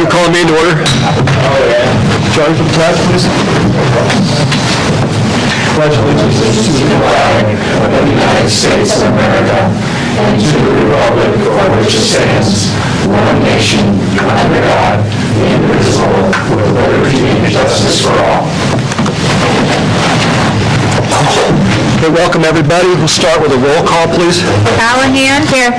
call me to order. Charlie for the pledge, please. Pledge allegiance to the flag of the United States of America and to the republic for which it stands, one nation, under God, indivisible, with liberty and justice for all. Okay, welcome everybody. We'll start with a roll call, please. Callahan. Here.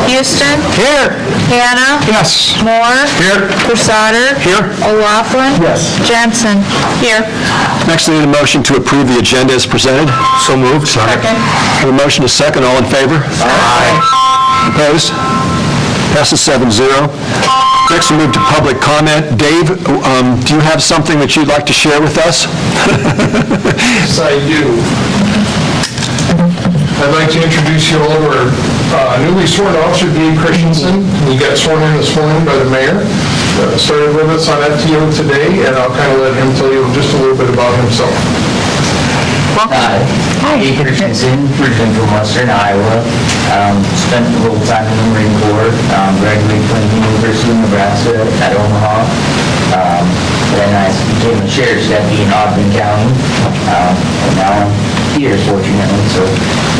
Houston. Here. Hannah. Yes. Moore. Here. Crusader. Here. O'Laughlin. Yes. Jensen. Here. Next, I need a motion to approve the agenda as presented. So moved. Second. A motion is second. All in favor? Aye. Opposed? Passes 7-0. Next, we move to public comment. Dave, do you have something that you'd like to share with us? Yes, I do. I'd like to introduce you all to our newly sworn officer, Gabe Christensen. He got sworn in this morning by the mayor. Started with us on FTO today, and I'll kind of let him tell you just a little bit about himself. Hi. Gabe Christensen, originally from Western Iowa. Spent a little time in the Marine Corps. Graduated from the University of Nebraska at Omaha. Then I became a sheriff's deputy in Ogden County. And now I'm here, fortunately, so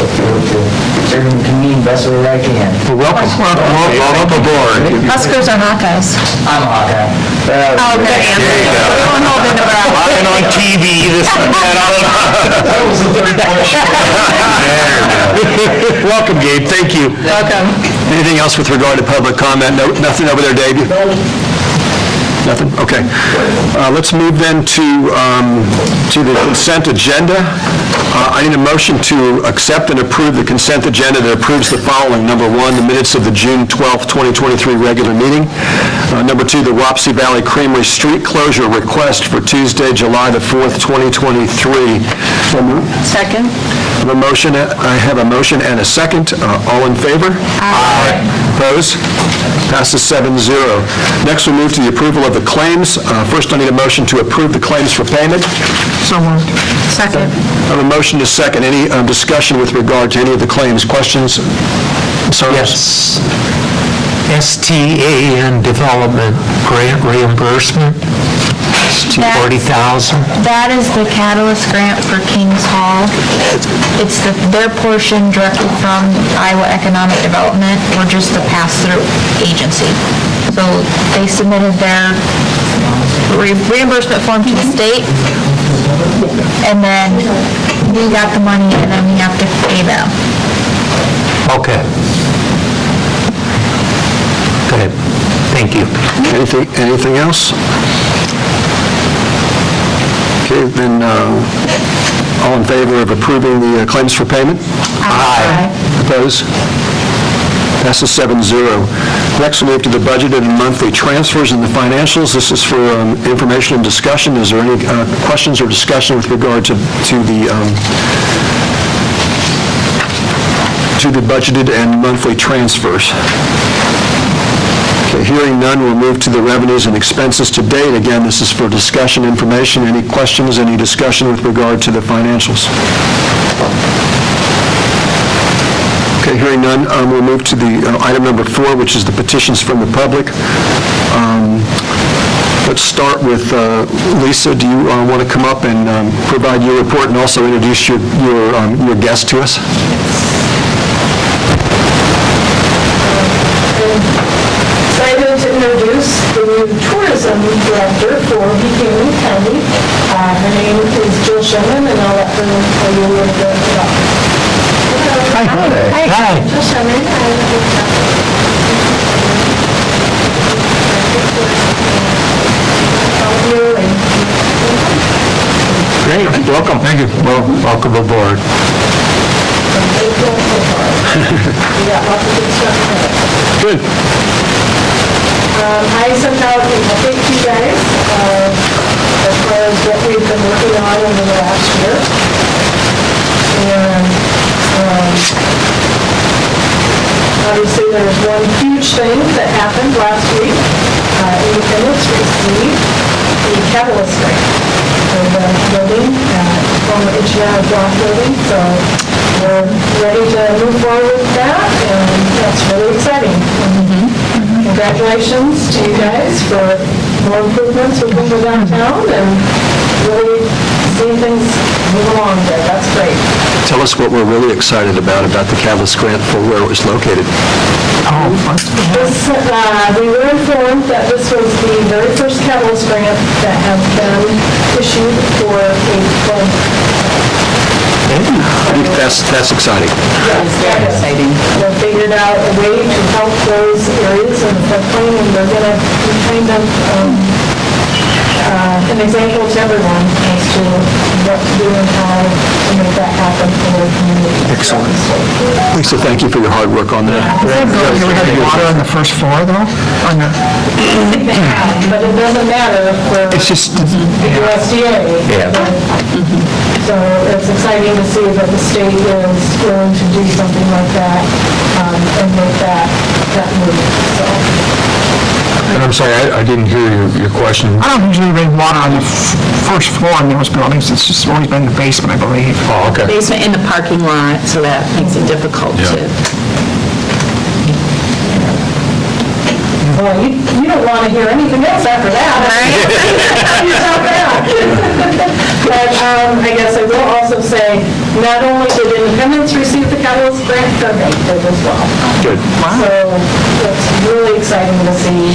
look forward to serving the community the best way that I can. Welcome. Welcome aboard. Huskers or Hawkeyes? I'm a Hawkeye. Oh, good answer. Everyone holding the breath. I've on TV, this and that. That was the third question. Welcome, Gabe. Thank you. Welcome. Anything else with regard to public comment? No, nothing over there, Dave? Nothing? Okay. Let's move then to the consent agenda. I need a motion to accept and approve the consent agenda that approves the following. Number one, the minutes of the June 12th, 2023 regular meeting. Number two, the Wapsie Valley Creamery street closure request for Tuesday, July the 4th, 2023. So moved. Second. I have a motion and a second. All in favor? Aye. Opposed? Passes 7-0. Next, we move to the approval of the claims. First, I need a motion to approve the claims for payment. So moved. Second. I have a motion to second. Any discussion with regard to any of the claims? Questions? Concerns? Yes. STAN Development Grant Reimbursement, $40,000. That is the Catalyst grant for Kings Hall. It's their portion directly from Iowa Economic Development. We're just the pass-through agency. So they submitted their reimbursement form to the state, and then we got the money, and then we have to pay them. Okay. Go ahead. Thank you. Anything else? Okay, then all in favor of approving the claims for payment? Aye. Opposed? Passes 7-0. Next, we move to the budgeted and monthly transfers and the financials. This is for information and discussion. Is there any questions or discussion with regard to the budgeted and monthly transfers? Okay, hearing none, we'll move to the revenues and expenses to date. Again, this is for discussion information. Any questions, any discussion with regard to the financials? Okay, hearing none, we'll move to the item number 4, which is the petitions from the public. Let's start with Lisa. Do you want to come up and provide your report and also introduce your guest to us? Excited to introduce the new tourism director for Buchanan County. Her name is Jill Sherman, and I'll let her tell you a little bit about her. Hi. Hi. Jill Sherman. Great. Welcome. Thank you. Well, welcome aboard. We got lots of good stuff ahead. Good. I sent out an update to you guys as far as what we've been working on over the last year. And obviously there's one huge thing that happened last week. Independence received the Catalyst grant for the building, former H&R Block building. So we're ready to move forward with that, and that's really exciting. And congratulations to you guys for more improvements within the downtown and really seeing things move along there. That's great. Tell us what we're really excited about the Catalyst grant for where it was located. This, we were informed that this was the very first Catalyst grant that has been issued for a flood. That's exciting. Very exciting. They figured out a way to help those areas in the floodplain, and they're going to be kind of an example to everyone as to what to do and how to make that happen for their community. Excellent. Lisa, thank you for your hard work on that. We had water on the first floor, though? But it doesn't matter for It's just, the USDA. So it's exciting to see that the state is willing to do something like that and make that move, so. And I'm sorry, I didn't hear your question. I don't usually rain water on the first floor in those buildings. It's just always been the basement, I believe. Oh, okay. Basement in the parking lot, so that makes it difficult to... Well, you don't want to hear anything else after that. You stop that. But I guess I will also say, not only did Independence receive the Catalyst grant, Fairbank did as well. Good. So it's really exciting to see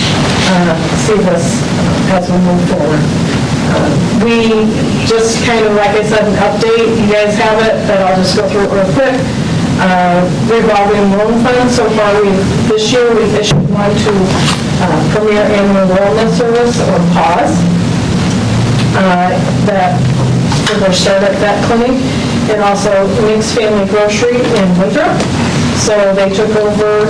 this as we move forward. We just kind of, like I said, an update, you guys have it, but I'll just go through it real quick. Revolving loan fund, so far this year we've issued one to Premier Animal Wellness Service, or PAWS, that for their startup vet clinic, and also Link's Family Grocery in Winthrop. So they took over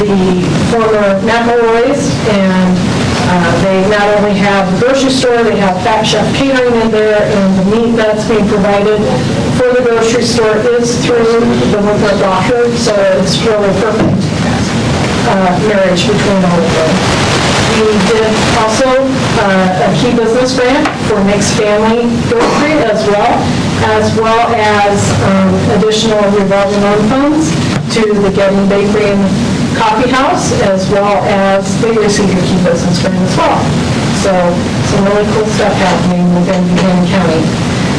the former McElroy's, and they not only have the grocery store, they have Fat Chef Catering in there, and the meat that's being provided for the grocery store is through the Winthrop Doctor, so it's really perfect marriage between all of them. We did also a key business grant for Mixed Family Grocery as well as additional revolving loan funds to the Getting Bakery and Coffee House, as well as they received a key business grant as well. So some really cool stuff happening within Buchanan County.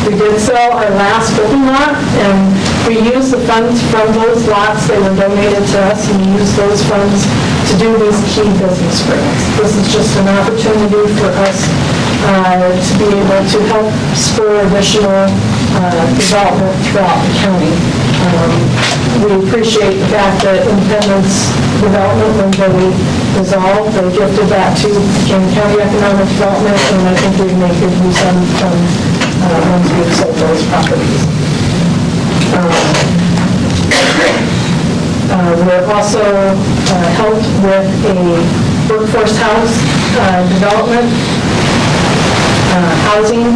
We did sell our last building lot, and we used the funds from those lots, they were donated to us, and we used those funds to do these key business grants. This is just an opportunity for us to be able to help spur additional development throughout the county. We appreciate the fact that Independence Development, when they dissolved, they gifted that to Buchanan County Economic Development, and I think we've made good use of once we've sold those properties. We're also helped with a workforce house development housing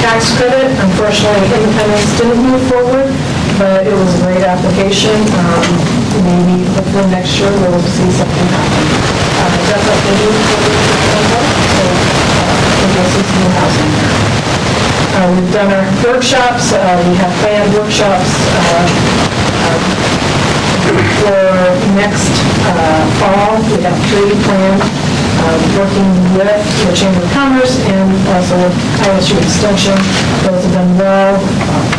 tax credit. Unfortunately, Independence didn't move forward, but it was a great application. Maybe hopefully next year we'll see something happen. That's what they need for the so I think we'll see some new housing there. We've done our workshops. We have planned workshops for next fall. We have 3 planned, working with the Chamber of Commerce and also with ISU Extension. Those have been well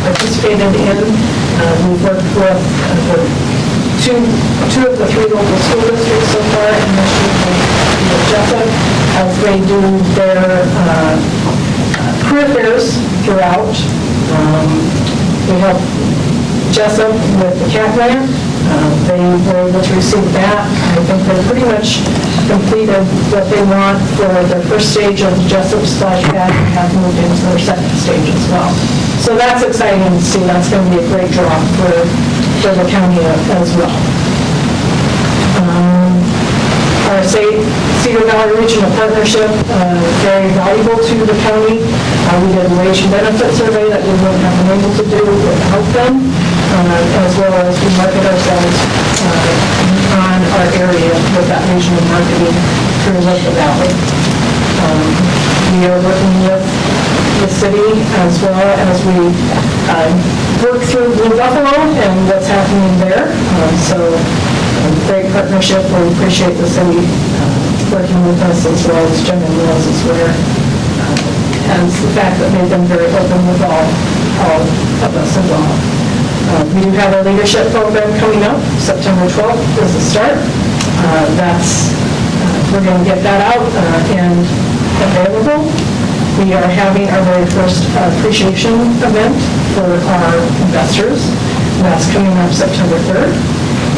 participated in. We've worked with two of the 3 local school districts so far in Michigan and Jessup as they do their career fairs throughout. We help Jessup with the CAT grant. They were able to receive that. I think they pretty much completed what they want for their first stage of Jessup/CAT and have moved into their second stage as well. So that's exciting to see. That's going to be a great draw for the county as well. Our Cedar Valley Regional Partnership, very valuable to the county. We did a wage and benefit survey that we wouldn't have been able to do without them, as well as we market ourselves on our area with that regional marketing through Little Valley. We are working with the city as well as we work through Blue Buffalo and what's happening there. So great partnership. We appreciate the city working with us as well as General Mills as where, and the fact that they've been very open with all of us involved. We do have a leadership program coming up. September 12th is the start. We're going to get that out and available. We are having our very first appreciation event for our investors. And that's coming up September 3rd.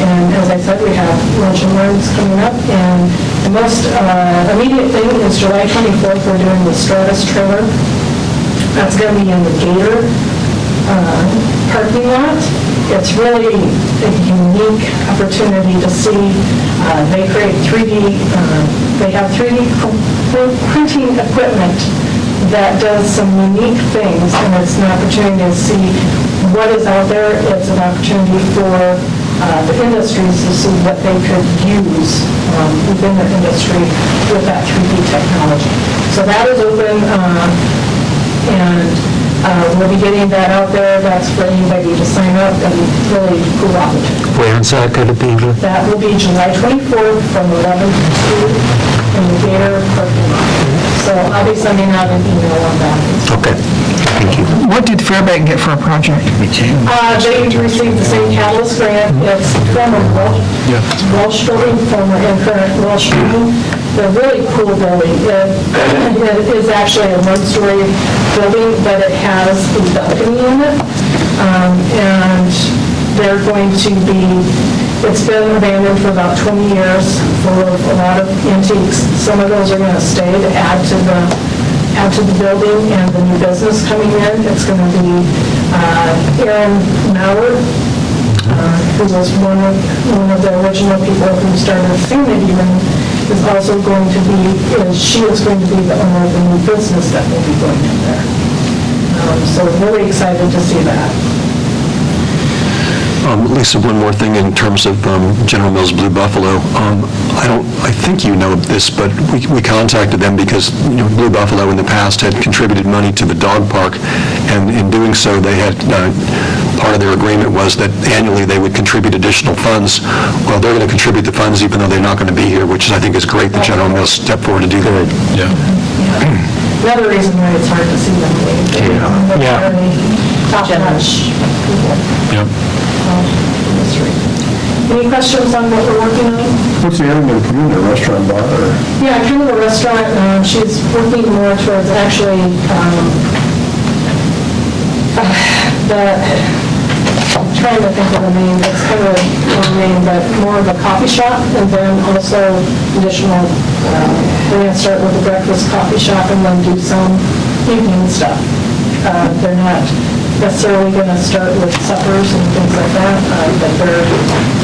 And as I said, we have lunch and learns coming up. And the most immediate thing is July 24th, we're doing the Stratus trailer. That's going to be in the Gator parking lot. It's really a unique opportunity to see. They create 3D, they have 3D printing equipment that does some unique things, and it's an opportunity to see what is out there. It's an opportunity for the industries to see what they could use within their industry with that 3D technology. So that is open, and we'll be getting that out there. That's for anybody to sign up and really cool opportunity. Where is that going to be? That will be July 24th from 11 to 2 in the Gator parking lot. So I'll be sending out an email on that. Okay, thank you. What did Fairbank get for a project? They received the same Catalyst grant. It's former Welsh building, former and current Welsh building. They're really cool building. It is actually a one-story building, but it has a balcony in it. And they're going to be, it's been abandoned for about 20 years, full of a lot of antiques. Some of those are going to stay to add to the building and the new business coming in. It's going to be Aaron Mauer, who was one of the original people who started Sanity Room, is also going to be, she is going to be the owner of the new business that will be going in there. So really excited to see that. Lisa, one more thing in terms of General Mills Blue Buffalo. I think you know this, but we contacted them because, Blue Buffalo in the past had contributed money to the dog park, and in doing so, they had, part of their agreement was that annually they would contribute additional funds. Well, they're going to contribute the funds even though they're not going to be here, which I think is great that General Mills stepped forward to do that. Yeah. Another reason why it's hard to see them leave. Yeah. Top-notch people. Yep. Any questions on what we're working on? What's the end of the community, restaurant, bar, or? Yeah, kind of a restaurant. She's working more towards actually I'm trying to think of the name. It's kind of a long name, but more of a coffee shop, and then also additional. We're going to start with a breakfast coffee shop and then do some evening stuff. They're not necessarily going to start with suppers and things like that, but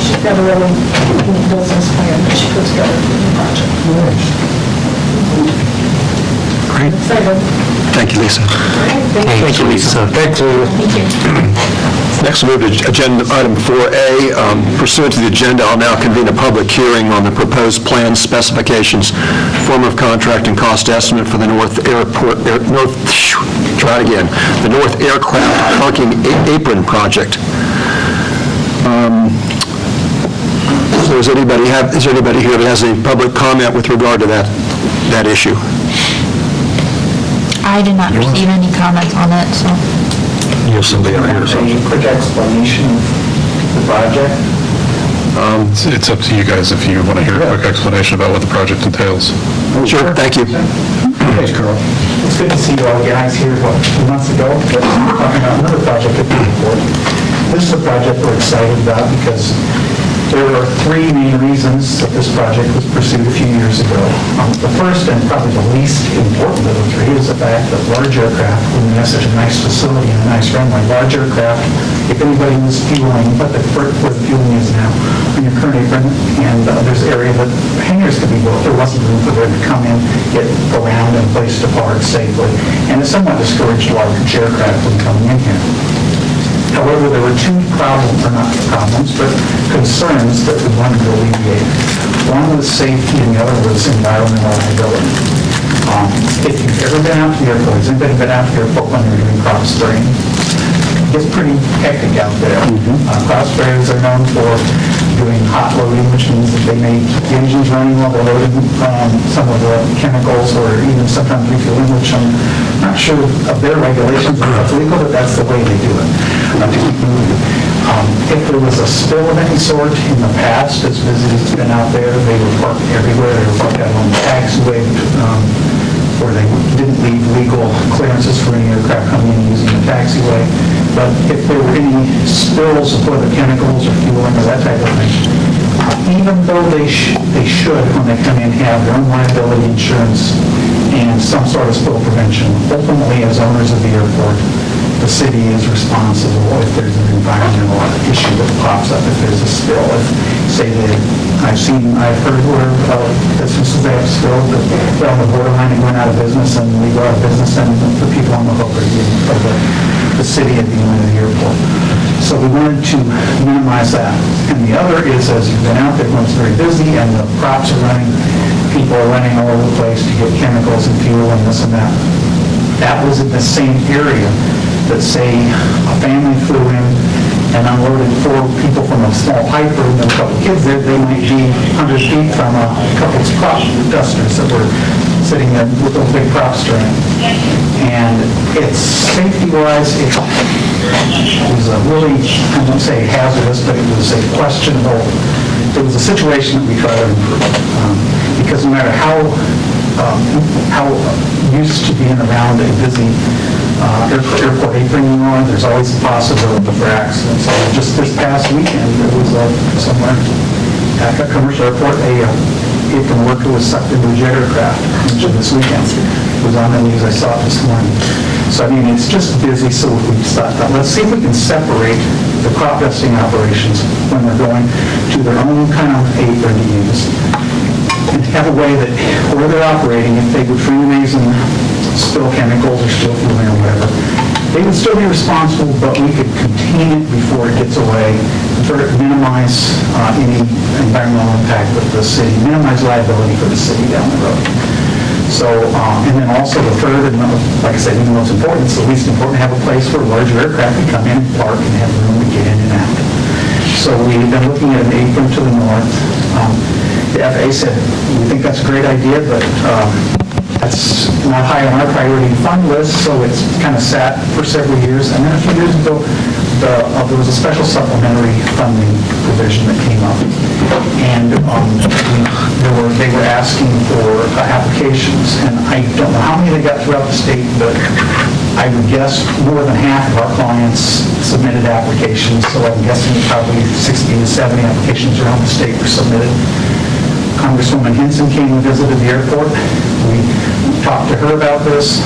she's got a really neat business plan that she puts together for the project. Great. Excited. Thank you, Lisa. Thank you. Lisa. Thank you. Thank you. Next, we'll move to agenda item 4A. Pursuant to the agenda, I'll now convene a public hearing on the proposed plan specifications, form of contract, and cost estimate for the North Aircraft Parking Apron Project. So is there anybody here that has any public comment with regard to that issue? I did not receive any comments on it, so. You have somebody out here. A quick explanation of the project. It's up to you guys if you want to hear a quick explanation about what the project entails. Sure, thank you. Thanks, Carl. It's good to see you all guys here, 2 months ago, but talking about another project at the airport. This is a project we're excited about because there are 3 main reasons that this project was pursued a few years ago. The first and probably the least important of the 3 is the fact that large aircraft, when we have such a nice facility and a nice runway, large aircraft, if anybody was fueling, where the fueling is now, on your current apron, and there's an area that hangars could be built, there wasn't room for them to come in, get around and place to park safely, and it somewhat discouraged large aircraft from coming in here. However, there were 2 concerns that we wanted to alleviate. One was safety and the other was environmental liability. If you've ever been out to the airport, has anybody been out to the airport when you're doing cross spraying? It's pretty hectic out there. Cross sprayers are known for doing hot loading, which means that they may keep the engines running while they're loading some of the chemicals, or even sometimes refueling, which I'm not sure of their regulations, if that's legal, but that's the way they do it, to keep moving. If there was a spill of any sort in the past, as busy as it's been out there, they were parked everywhere. They were parked out on the taxiway, where they didn't leave legal clearances for any aircraft coming in using the taxiway. But if there were any spills of whether chemicals or fueling or that type of thing, even though they should, when they come in, have their own liability insurance and some sort of spill prevention, ultimately, as owners of the airport, the city is responsible if there's an environmental issue that pops up, if there's a spill. If, say that, I've heard where businesses, they have spilled, that they're on the borderline and went out of business, and we go out of business, and the people on the hook are the city at the end of the airport. So we wanted to minimize that. And the other is, as you've been out there, when it's very busy and the props are running, people are running all over the place to get chemicals and fuel and this and that. That was in the same area that, say, a family flew in and unloaded 4 people from a small pipe room and a couple kids there, they might be 100 feet from a couple of prop dusters that were sitting there with those big props turning. And it's, safety-wise, it was a really, I won't say hazardous, but it was a questionable, it was a situation that we tried to improve. Because no matter how used to being around a busy airport apron you are, there's always a possibility for accidents. So just this past weekend, there was somewhere at a commercial airport, a apron worker was sucked into a jet aircraft this weekend. It was on the news, I saw it this morning. So I mean, it's just busy, so we thought, let's see if we can separate the crop dusting operations when they're going to their own kind of apron to use, and have a way that where they're operating, if they would freeze and spill chemicals or spill fueling or whatever, they would still be responsible, but we could contain it before it gets away, minimize any environmental impact with the city, minimize liability for the city down the road. So, and then also the third, and like I said, even though it's important, it's the least important to have a place where larger aircraft can come in and park and have room to get in and out. So we've been looking at an apron to the north. The FAA said, we think that's a great idea, but that's not high on our priority fund list, so it's kind of sat for several years. And then a few years ago, there was a special supplementary funding provision that came up. And they were asking for applications, and I don't know how many they got throughout the state, but I would guess more than half of our clients submitted applications, so I'm guessing probably 60 to 70 applications around the state were submitted. Congresswoman Hinson came and visited the airport. We talked to her about this.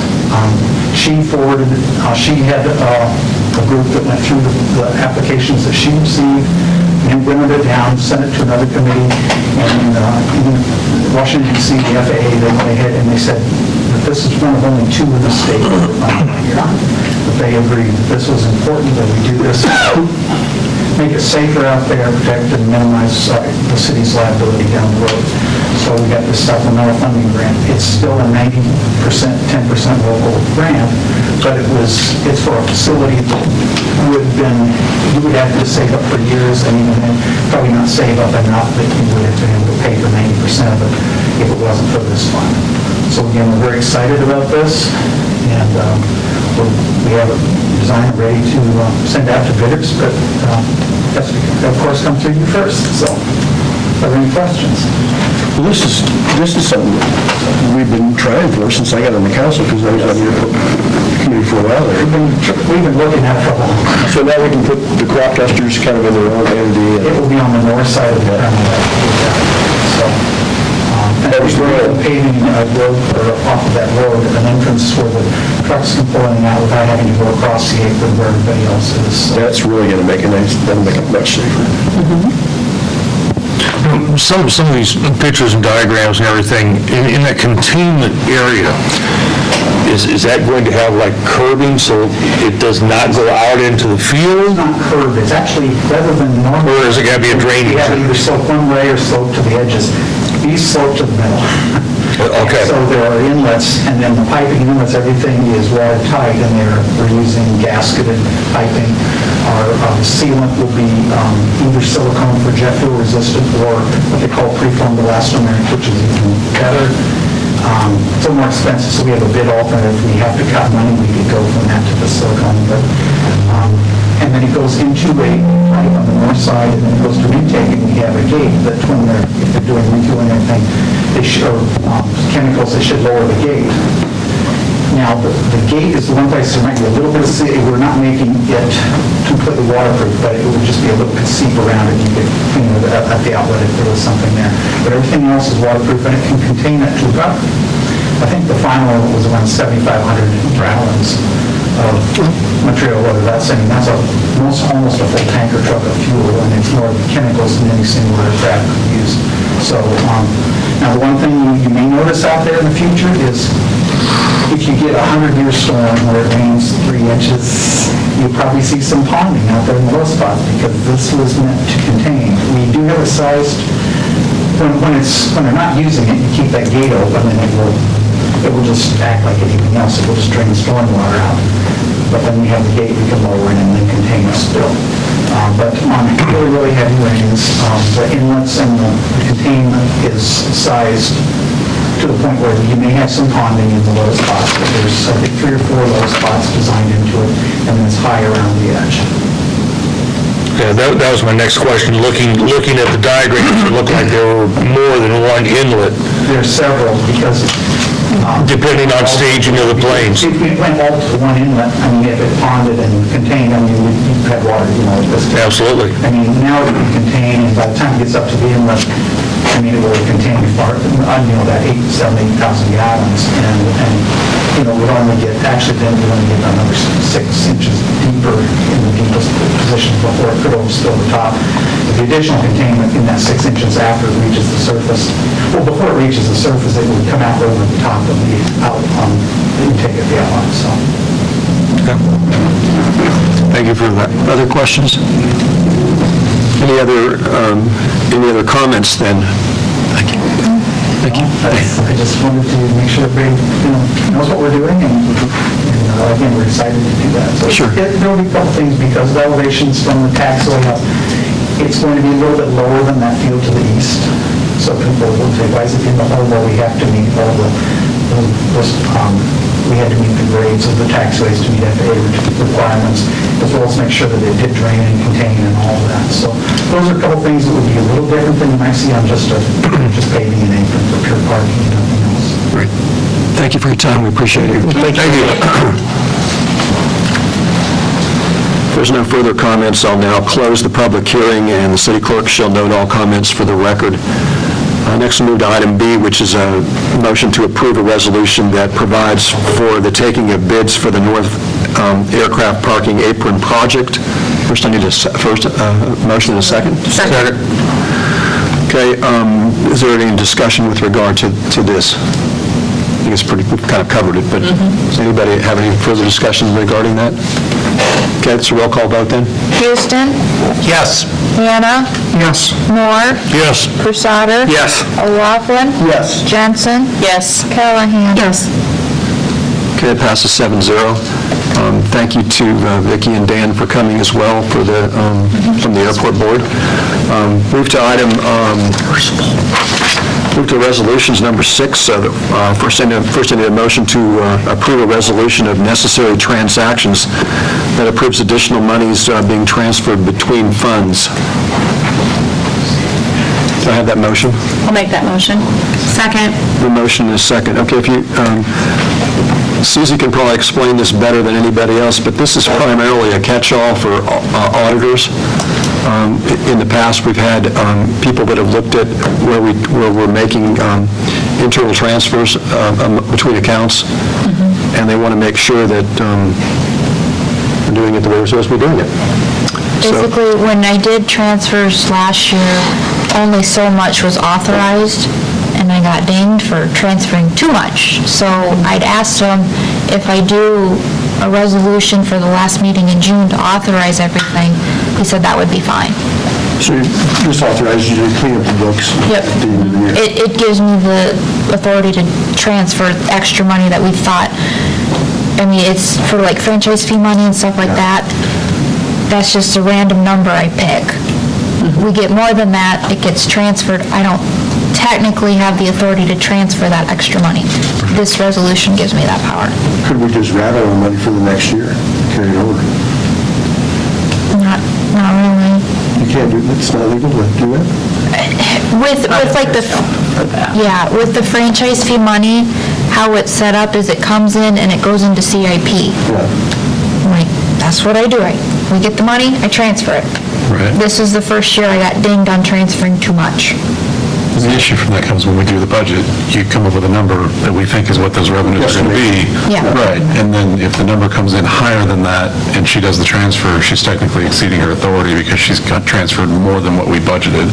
She forwarded, she had a group that went through the applications that she received, and wintered it down, sent it to another committee, and in Washington, D.C., the FAA, they went ahead and they said that this is one of only 2 in the state that were funded here. That they agreed that this was important, that we do this, make it safer out there, protect and minimize the city's liability down the road. So we got this supplemental funding grant. It's still a 90%, 10% local grant, but it's for a facility that you would have to save up for years, and even then, probably not save up enough that you would have been able to pay for 90% of it if it wasn't for this fund. So again, we're very excited about this, and we have a design ready to send out to bidders, but that's, of course, come through you first. So, are there any questions? Well, this is something we've been trying for since I got on the council, because I was on your committee for a while there. We've been looking at it for a while. So now we can put the crop dusters kind of in their own entity. It will be on the north side of the terminal. So, and we're paving a road, or off of that road, an entrance where the trucks can pull in and out without having to go across the apron where everybody else is. So That's really going to make that'll make it much safer. Some of these pictures and diagrams and everything, in that containment area, is that going to have like curbing so it does not go out into the field? It's not curved, it's actually, rather than normal. Or is it going to be a drainage? You have to either slope one way or slope to the edges. These slope to the middle. Okay. So there are inlets, and then the piping inlets, everything is watertight, and we're using gasketed piping. Our sealant will be either silicone for jet fuel resistant or what they call preformed elastomeric, which is even better. It's a little more expensive, so we have a bid alternative. If we have to cut money, we could go from that to the silicone. And then it goes into a pipe on the north side, and then it goes to intake, and we have a gate that when if they're doing refueling and everything, they show chemicals, they should lower the gate. Now, the gate is the one place there might be a little bit of we're not making it completely waterproof, but it would just be a little bit seep around it. You could clean it at the outlet if there was something there. But everything else is waterproof, and it can contain it to about, I think the final was around 7,500 gallons of material, whether that's almost a full tanker truck of fuel, and it's more chemicals than any single aircraft could use. So, now the one thing you may notice out there in the future is if you get a 100-year storm where it rains 3 inches, you'll probably see some ponding out there in the low spots, because this was meant to contain. We do have a sized, when they're not using it, you keep that gate open, and it will just act like anything else. It will just drain the storm water out. But then we have the gate we can lower in and then contain it still. But on really, really heavy rains, the inlets and the containment is sized to the point where you may have some ponding in the low spots, but there's, I think, 3 or 4 low spots designed into it, and then it's high around the edge. Yeah, that was my next question. Looking at the diagrams, it looked like there were more than one inlet, There's several, because depending on staging of the planes. if we went all to one inlet, I mean, if it ponded and contained, I mean, you'd have water, like this. Absolutely. I mean, now it can contain, and by the time it gets up to the inlet, I mean, it will contain far, that 7,000 gallons, and we'd only get, actually then we'd only get another 6 inches deeper in the deepest position before it could overspill the top. The additional containment in that 6 inches after it reaches the surface, well, before it reaches the surface, it would come out over the top of the intake of the outlet, so. Thank you for that. Other questions? Any other comments then? Thank you. Thank you. I just wanted to make sure everybody, knows what we're doing, and again, we're excited to do that. So Sure. There'll be a couple things, because the elevations from the taxiway up, it's going to be a little bit lower than that field to the east. So people will say, why is it in the hole? Well, we have to meet all we had to meet the grades of the taxiways to meet FAA requirements, as well as make sure that it did drain and contain and all of that. So those are a couple things that would be a little different than you might see on just paving an apron for pure parking and nothing else. Great. Thank you for your time. We appreciate it. Thank you. If there's no further comments, I'll now close the public hearing, and the city clerk shall note all comments for the record. Next, we'll move to item B, which is a motion to approve a resolution that provides for the taking of bids for the North Aircraft Parking Apron Project. First, I need a motion and a second. Second. Okay, is there any discussion with regard to this? I think we've kind of covered it, but does anybody have any further discussion regarding that? Okay, it's a roll call vote then. Houston, Yes. Hannah, Yes. Moore, Yes. Crusader. Yes. O'Laughlin. Yes. Jensen. Yes. Callahan. Yes. Okay, it passes 7-0. Thank you to Vicki and Dan for coming as well from the airport board. Move to item, move to resolutions number 6. First, I need a motion to approve a resolution of necessary transactions that approves additional monies being transferred between funds. Do I have that motion? I'll make that motion. Second. The motion is second. Okay, if you, Susie can probably explain this better than anybody else, but this is primarily a catch-all for auditors. In the past, we've had people that have looked at where we're making internal transfers between accounts, and they want to make sure that we're doing it the way we're supposed to be doing it. Basically, when I did transfers last year, only so much was authorized, and I got dinged for transferring too much. So I'd asked him if I do a resolution for the last meeting in June to authorize everything. He said that would be fine. So this authorizes you to clean up the books. Yep. at the end of the year. It gives me the authority to transfer extra money that we thought, I mean, it's for like franchise fee money and stuff like that. That's just a random number I pick. We get more than that, it gets transferred. I don't technically have the authority to transfer that extra money. This resolution gives me that power. Could we just rattle the money for the next year, carry it over? Not really. You can't do, it's not legal to do that? With like the, yeah, with the franchise fee money, how it's set up is it comes in and it goes into CIP. Yeah. I'm like, that's what I do. We get the money, I transfer it. Right. This is the first year I got dinged on transferring too much. The issue from that comes when we do the budget, you come up with a number that we think is what those revenues are going to be. Yeah. Right, and then if the number comes in higher than that, and she does the transfer, she's technically exceeding her authority because she's got transferred more than what we budgeted.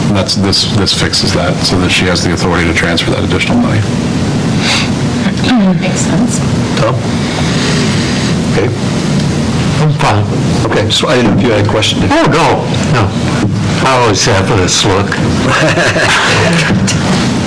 And this fixes that, so that she has the authority to transfer that additional money. Makes sense. Tom? Okay. I'm fine. Okay, so I didn't know if you had a question. Oh, no. I always have this look.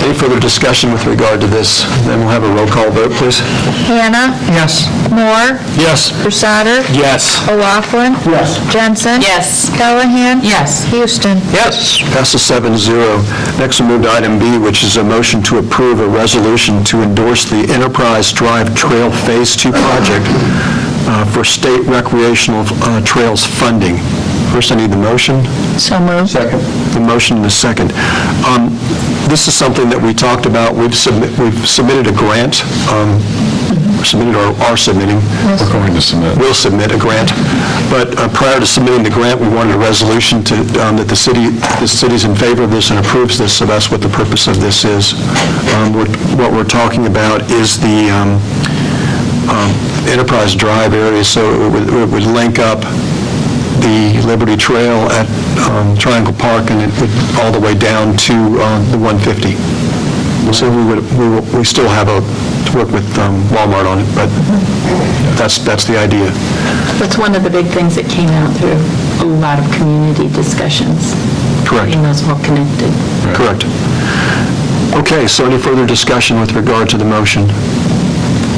Any further discussion with regard to this? Then we'll have a roll call vote, please. Hannah? Yes. Moore? Yes. Crusader? Yes. O'Laughlin? Yes. Jensen? Yes. Callahan? Yes. Houston? Yes. Passes 7-0. Next, we'll move to item B, which is a motion to approve a resolution to endorse the Enterprise Drive Trail Phase 2 project for state recreational trails funding. First, I need the motion. So moved. Second. The motion and the second. This is something that we talked about. We've submitted a grant, submitted or are submitting. We're going to submit. Will submit a grant, but prior to submitting the grant, we wanted a resolution to, that the city's in favor of this and approves this, so that's what the purpose of this is. What we're talking about is the Enterprise Drive area, so it would link up the Liberty Trail at Triangle Park and it would all the way down to the 150. So we still have to work with Walmart on it, but that's the idea. That's one of the big things that came out through a lot of community discussions. Correct. Getting those all connected. Correct. Okay, so any further discussion with regard to the motion?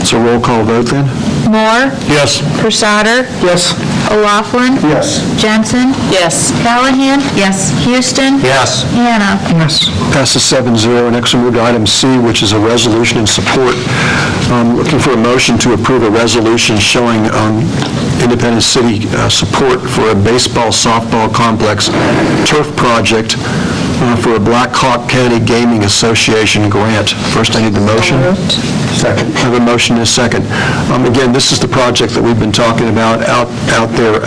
So roll call vote then? Moore? Yes. Crusader? Yes. O'Laughlin? Yes. Jensen? Yes. Callahan? Yes. Houston? Yes. Hannah? Yes. Passes 7-0. Next, we'll move to item C, which is a resolution in support. Looking for a motion to approve a resolution showing Independence City support for a baseball, softball complex turf project for a Black Hawk County Gaming Association grant. First, I need the motion. Second. I have a motion and a second. Again, this is the project that we've been talking about out there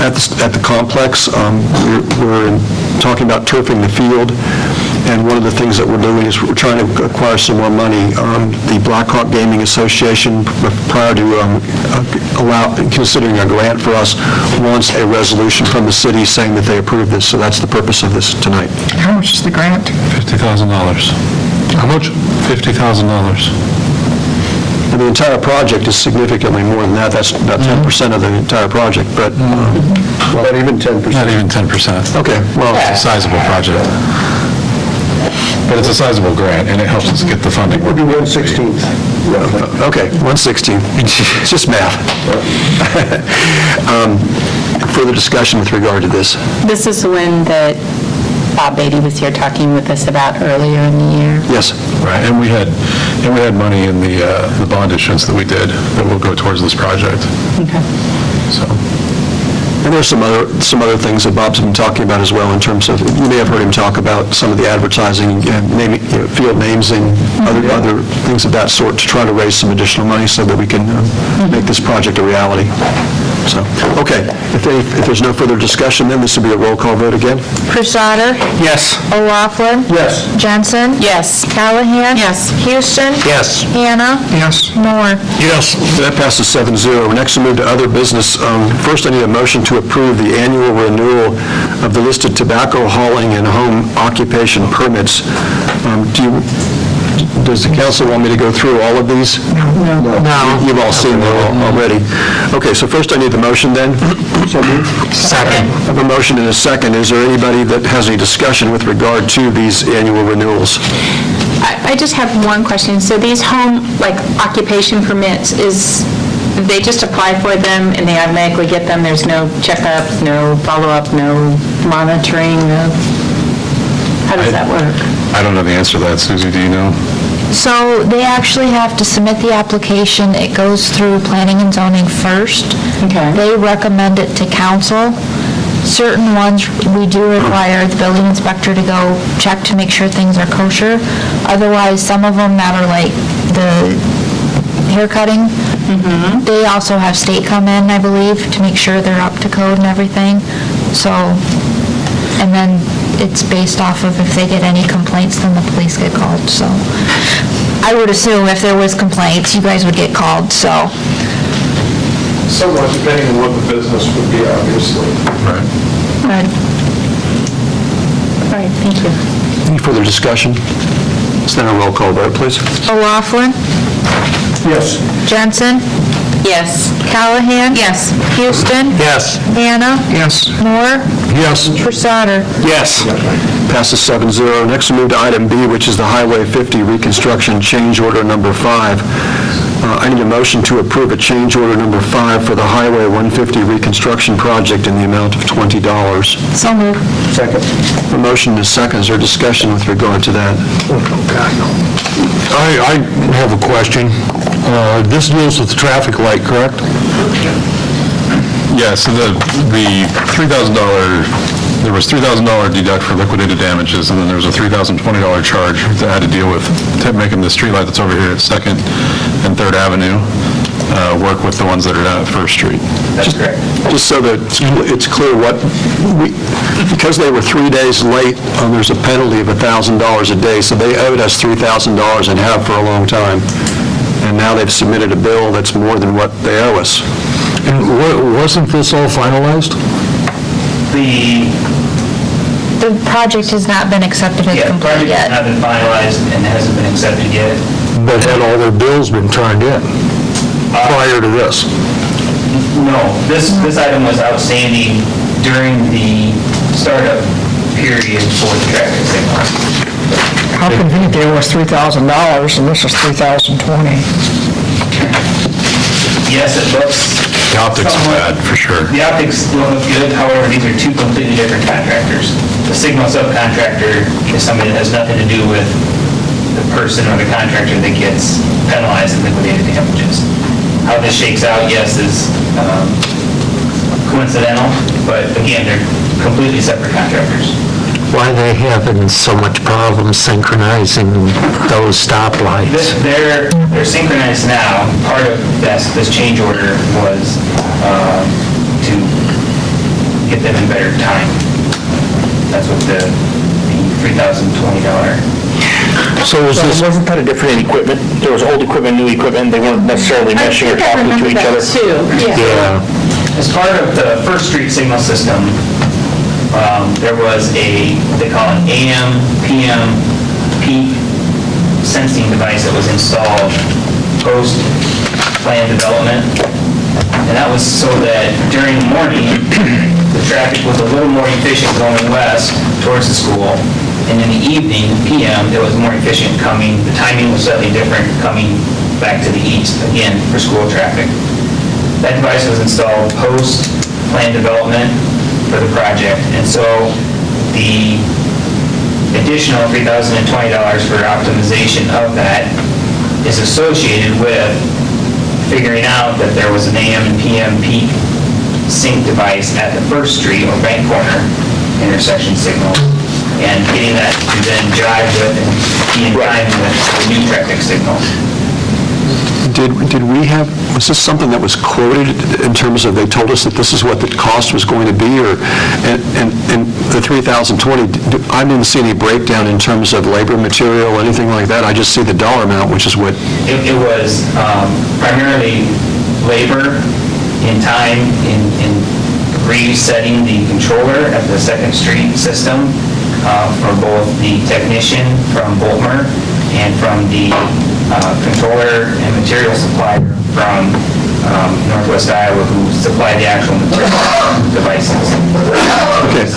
at the complex. We're talking about turfing the field, and one of the things that we're doing is we're trying to acquire some more money. The Black Hawk Gaming Association, prior to considering a grant for us, wants a resolution from the city saying that they approve this, so that's the purpose of this tonight. How much is the grant? $50,000. How much? $50,000. And the entire project is significantly more than that. That's about 10% of the entire project, but, Not even 10%. Not even 10%. okay, well, It's a sizable project. But it's a sizable grant, and it helps us get the funding. We'll do 1/16. okay, 116. It's just math. Further discussion with regard to this? This is the one that Bob Beatty was here talking with us about earlier in the year. Yes. Right, and we had money in the bond issuance that we did that will go towards this project, Okay. so. And there's some other things that Bob's been talking about as well in terms of, you may have heard him talk about some of the advertising, naming, field names and other things of that sort to try to raise some additional money so that we can make this project a reality. So, okay, if there's no further discussion, then this will be a roll call vote again. Crusader? Yes. O'Laughlin? Yes. Jensen? Yes. Callahan? Yes. Houston? Yes. Hannah? Yes. Moore? Yes. That passes 7-0. Next, we move to other business. First, I need a motion to approve the annual renewal of the listed tobacco hauling and home occupation permits. Does the council want me to go through all of these? No. You've all seen them already. Okay, so first I need the motion then. So moved. Second. I have a motion and a second. Is there anybody that has any discussion with regard to these annual renewals? I just have one question. So these home, like, occupation permits, they just apply for them and they automatically get them? There's no checkup, no follow-up, no monitoring? How does that work? I don't know the answer to that. Susie, do you know? So they actually have to submit the application. It goes through planning and zoning first. Okay. They recommend it to council. Certain ones, we do require the building inspector to go check to make sure things are kosher. Otherwise, some of them that are like the hair cutting, they also have state come in, I believe, to make sure they're up to code and everything. So, and then it's based off of if they get any complaints, then the police get called, so. I would assume if there was complaints, you guys would get called, so. Somewhat depending on what the business would be, obviously. Right. Good. All right, thank you. Any further discussion? Is there a roll call vote, please? O'Laughlin? Yes. Jensen? Yes. Callahan? Yes. Houston? Yes. Hannah? Yes. Moore? Yes. Forsater? Yes. Passes 7-0. Next, we move to item B, which is the Highway 50 reconstruction change order number 5. I need a motion to approve a change order number 5 for the Highway 150 reconstruction project in the amount of $20. So moved. Second. A motion and a second. Is there discussion with regard to that? I have a question. This deals with the traffic light, correct? Yeah, so the $3,000, there was $3,000 deduct for liquidated damages, and then there was a $3,020 charge that had to deal with making the streetlight that's over here at 2nd and 3rd Avenue work with the ones that are down at First Street. That's correct. Just so that it's clear what, because they were 3 days late, there's a penalty of $1,000 a day, so they owed us $3,000 and have for a long time. And now they've submitted a bill that's more than what they owe us. And wasn't this all finalized? The project has not been accepted as Yeah, the complete project has yet. not been finalized and hasn't been accepted yet. But had all their bills been turned in prior to this? No, this item was outstanding during the startup period for the traffic signal. How convenient they owe us $3,000 and this is $3,020. Yes, it looks... The optics are bad, for sure. The optics don't look good, however, these are two completely different contractors. The signal subcontractor is somebody that has nothing to do with the person or the contractor that gets penalized and liquidated damages. How this shakes out, yes, is coincidental, but again, they're completely separate contractors. Why they having so much problem synchronizing those stoplights? They're synchronized now. Part of this change order was to get them in better time. That's what the $3,020. So was this... Wasn't that a different equipment? There was old equipment, new equipment, they weren't necessarily meshing or talking to each other? Yeah. As part of the First Street signal system, there was they call it AM, PM, peak sensing device that was installed post-plan development. And that was so that during the morning, the traffic was a little more efficient going west towards the school. And in the evening, PM, it was more efficient coming, the timing was slightly different coming back to the east, again, for school traffic. That device was installed post-plan development for the project, and so the additional $3,020 for optimization of that is associated with figuring out that there was an AM and PM peak sync device at the First Street or Bank Corner intersection signal, and getting that to then jive with and be in time with the new traffic signals. Did we have, was this something that was quoted in terms of, they told us that this is what the cost was going to be, or, and the $3,020, I didn't see any breakdown in terms of labor, material, anything like that. I just see the dollar amount, which is what... It was primarily labor in time in resetting the controller at the Second Street system for both the technician from Boltmer and from the controller and material supplier from Northwest Iowa, who supply the actual material devices. Okay,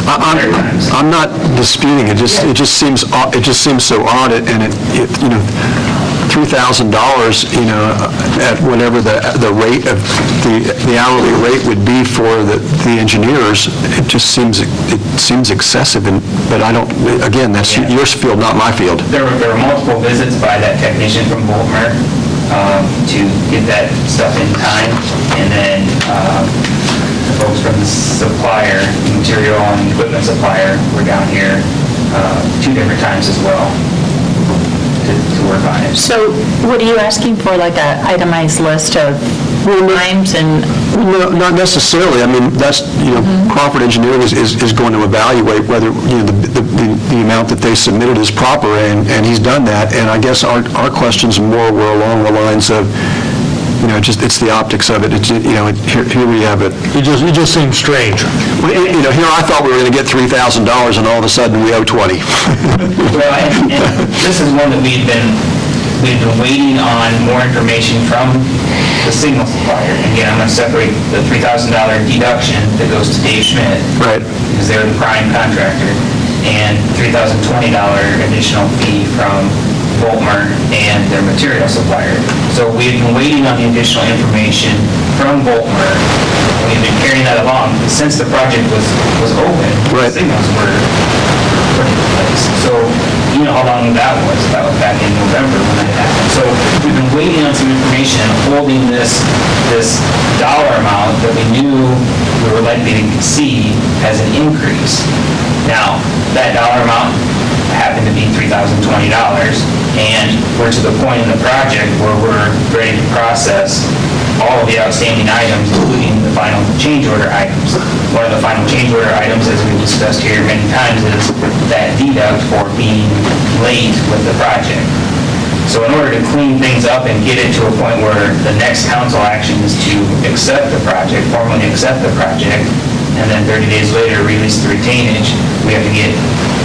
I'm not disputing, it just seems so odd, and it $3,000, at whatever the rate of, the hourly rate would be for the engineers, it just seems excessive, but I don't, again, that's your field, not my field. There were multiple visits by that technician from Boltmer to get that stuff in time, and then the folks from the supplier, material and equipment supplier, were down here 2 different times as well to work on it. So what are you asking for, like a itemized list of times and? No, not necessarily. I mean, that's, Crawford Engineering is going to evaluate whether, the amount that they submitted is proper, and he's done that. And I guess our questions more were along the lines of, it's the optics of it. It's, here we have it. It just seems strange. Well, here I thought we were going to get $3,000, and all of a sudden we owe 20. Well, and this is one that we've been waiting on more information from the signal supplier. Again, I'm going to separate the $3,000 deduction that goes to Dave Schmidt. Right. Because they're the prime contractor, and $3,020 additional fee from Boltmer and their material supplier. So we've been waiting on the additional information from Boltmer. We've been carrying that along since the project was open. Right. The signals were put in place. So you know how long that was. That was back in November when that happened. So we've been waiting on some information and holding this dollar amount that we knew we were likely to see as an increase. Now, that dollar amount happened to be $3,020, and we're to the point in the project where we're ready to process all of the outstanding items, including the final change order items. One of the final change order items, as we've discussed here many times, is that deduct for being late with the project. So in order to clean things up and get it to a point where the next council action is to accept the project, formally accept the project, and then 30 days later release the retainage, we have to get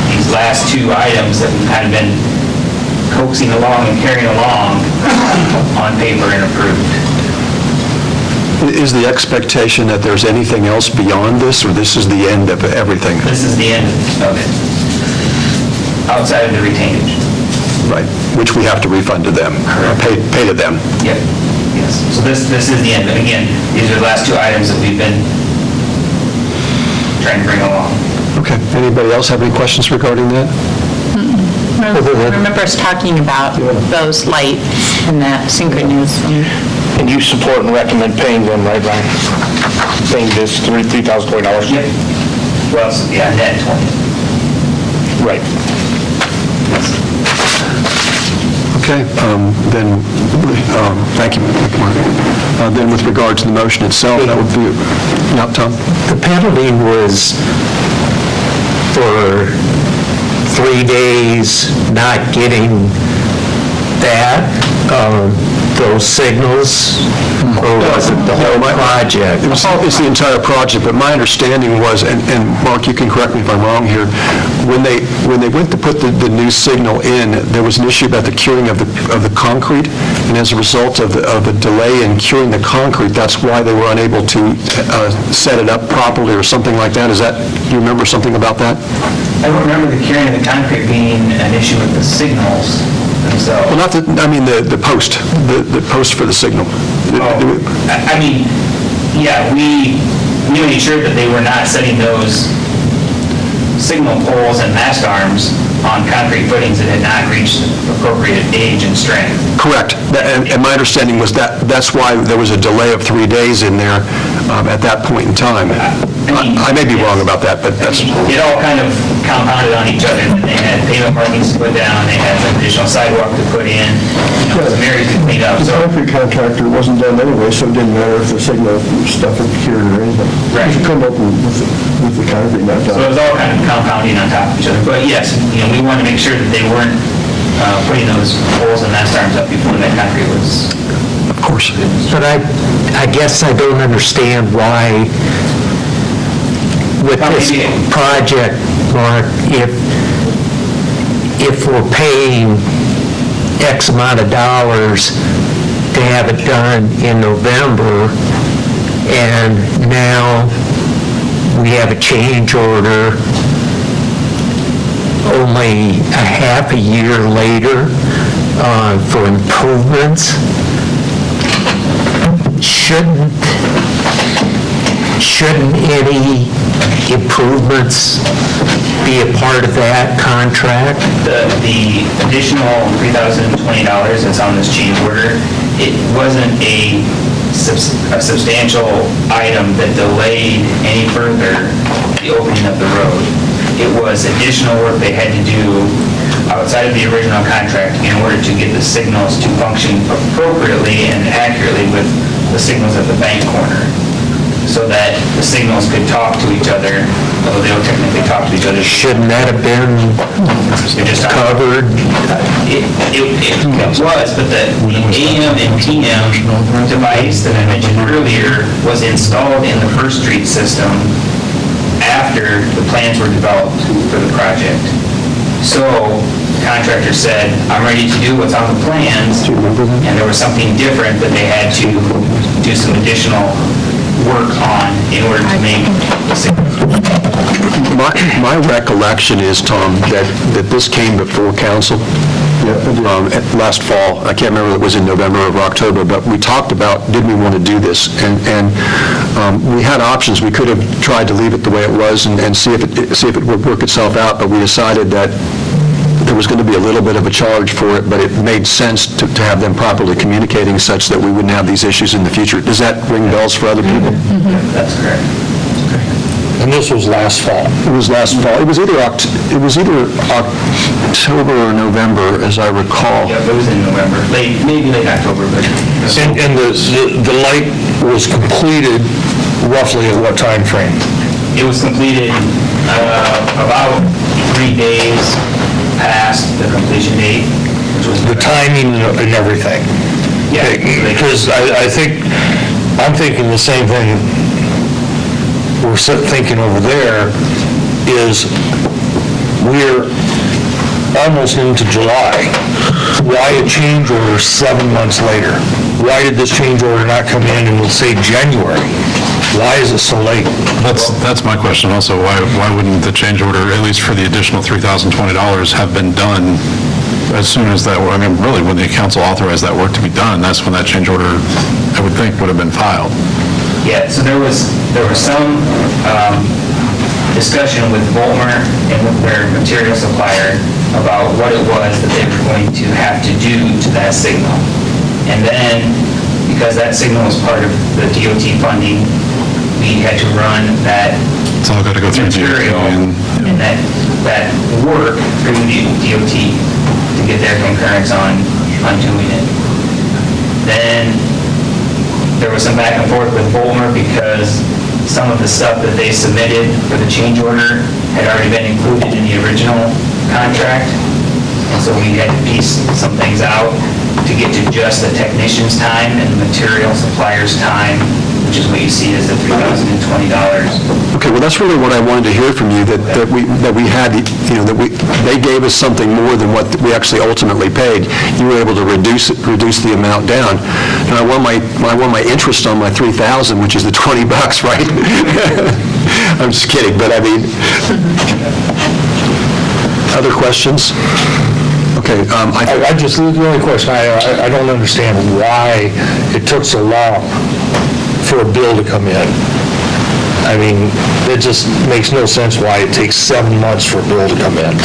these last 2 items that we've kind of been coaxing along and carrying along on paper and approved. Is the expectation that there's anything else beyond this, or this is the end of everything? This is the end of it, outside of the retainage. Right, which we have to refund to them, or pay to them. Yep, yes. So this is the end. Again, these are the last 2 items that we've been trying to bring along. Okay, anybody else have any questions regarding that? I remember us talking about those lights and that synchronous. And you support and recommend paying them, right, Ryan? Paying this $3,020? Yep. Well, yeah, net 20. Right. Okay, then, thank you, Mark. Then with regard to the motion itself, that would be, yeah, Tom? The penalty was for 3 days not getting that, those signals, or was it the whole project? It's the entire project, but my understanding was, and Mark, you can correct me if I'm wrong here, when they went to put the new signal in, there was an issue about the curing of the concrete, and as a result of a delay in curing the concrete, that's why they were unable to set it up properly or something like that. Do you remember something about that? I don't remember the curing of the concrete being an issue with the signals themselves. Well, not the, I mean, the post, the post for the signal. I mean, yeah, we made sure that they were not setting those signal poles and mast arms on concrete footings that had not reached appropriate age and strength. Correct. And my understanding was that's why there was a delay of 3 days in there at that point in time. I may be wrong about that, but that's... It all kind of compounded on each other. They had pavement markings to put down, they had some additional sidewalk to put in, some areas to clean up, The so... concrete contractor wasn't done anyway, so it didn't matter if the signal stuff had cured or anything. Right. You come up with the concrete not So done. it was all kind of compounding on top of each other. But yes, we wanted to make sure that they weren't putting those poles and mast arms up before that concrete was... Of course. But I guess I don't understand why, with this project, Mark, if we're paying X amount of dollars to have it done in November, and now we have a change order only a half a year later for improvements. Shouldn't any improvements be a part of that contract? The additional $3,020 that's on this change order, it wasn't a substantial item that delayed any further the opening of the road. It was additional work they had to do outside of the original contract in order to get the signals to function appropriately and accurately with the signals at the bank corner, so that the signals could talk to each other, although they don't technically talk to each other. Shouldn't that have been covered? It was, but the AM and PM device that I mentioned earlier was installed in the First Street system after the plans were developed for the project. So the contractor said, I'm ready to do what's on the plans, and there was something different that they had to do some additional work on in order to make the signals. My recollection is, Tom, that this came before council last fall. I can't remember if it was in November or October, but we talked about, did we want to do this? And we had options. We could have tried to leave it the way it was and see if it would work itself out, but we decided that there was going to be a little bit of a charge for it, but it made sense to have them properly communicating such that we wouldn't have these issues in the future. Does that ring bells for other people? That's correct. And this was last fall. It was last fall. It was either October or November, as I recall. Yeah, it was in November, maybe late October, but... And the light was completed roughly at what time frame? It was completed about 3 days past the completion date, which was... The timing and everything? Yeah. Because I'm thinking the same thing we're thinking over there, is we're almost into July. Why a change order 7 months later? Why did this change order not come in and we'll say January? Why is it so late? That's my question also. Why wouldn't the change order, at least for the additional $3,020, have been done as soon as that, I mean, really, when the council authorized that work to be done, that's when that change order, I would think, would have been filed. Yeah, so there was some discussion with Volmer and with their material supplier about what it was that they were going to have to do to that signal. And then, because that signal was part of the DOT funding, we had to run that It's all got to go through material DOT and that work through the DOT to get their concurrence on doing it. Then there was some back and forth with Volmer because some of the stuff that they submitted for the change order had already been included in the original contract. And so we had to piece some things out to get to just the technician's time and the material supplier's time, which is what you see as the $3,020. Okay, well, that's really what I wanted to hear from you, that we had, they gave us something more than what we actually ultimately paid. You were able to reduce the amount down. And I won my interest on my $3,000, which is the $20, right? I'm just kidding, but I mean, other questions? Okay, the only question, I don't understand why it took so long for a bill to come in. I mean, it just makes no sense why it takes 7 months for a bill to come in.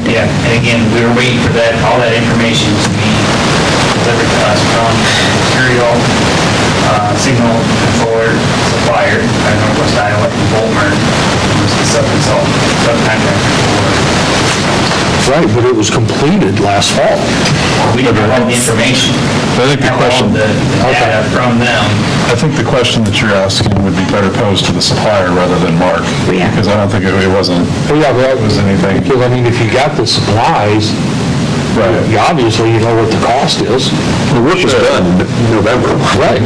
Yeah, and again, we were waiting for all that information to be delivered to us from material, signal controller, supplier, Northwest Iowa, and Volmer, who was the subcontractor for. Right, but it was completed last fall. We didn't have all the information. I think the Have all question- the data from them. I think the question that you're asking would be better posed to the supplier rather than Mark. Yeah. Because I don't think it wasn't, Yeah, but it was anything. because, I mean, if you got the supplies, obviously you know what the cost is. the work was done in November. Right,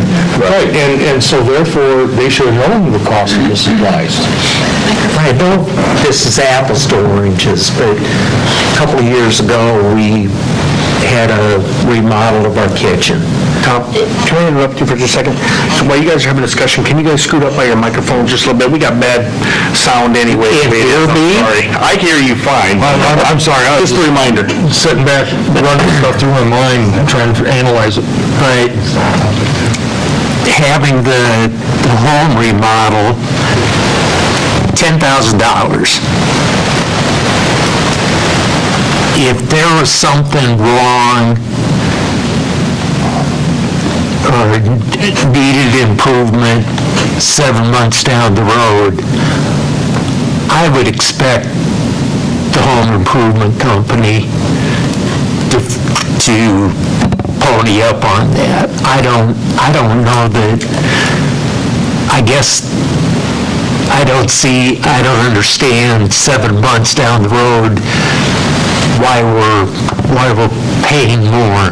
and so therefore, they should have known the cost of the supplies. I know this is apples to oranges, but a couple of years ago, we had a remodel of our kitchen. Tom, can I interrupt you for just a second? So while you guys are having a discussion, can you guys scoot up by your microphone just a little bit? We got bad sound anyway. Can't hear me? Sorry. I hear you fine. I'm sorry, I was Just a reminder. sitting back, running stuff through my mind, trying to analyze it. But having the home remodel, $10,000. If there was something wrong or needed improvement 7 months down the road, I would expect the home improvement company to pony up on that. I don't know that, I guess, I don't understand 7 months down the road why we're paying more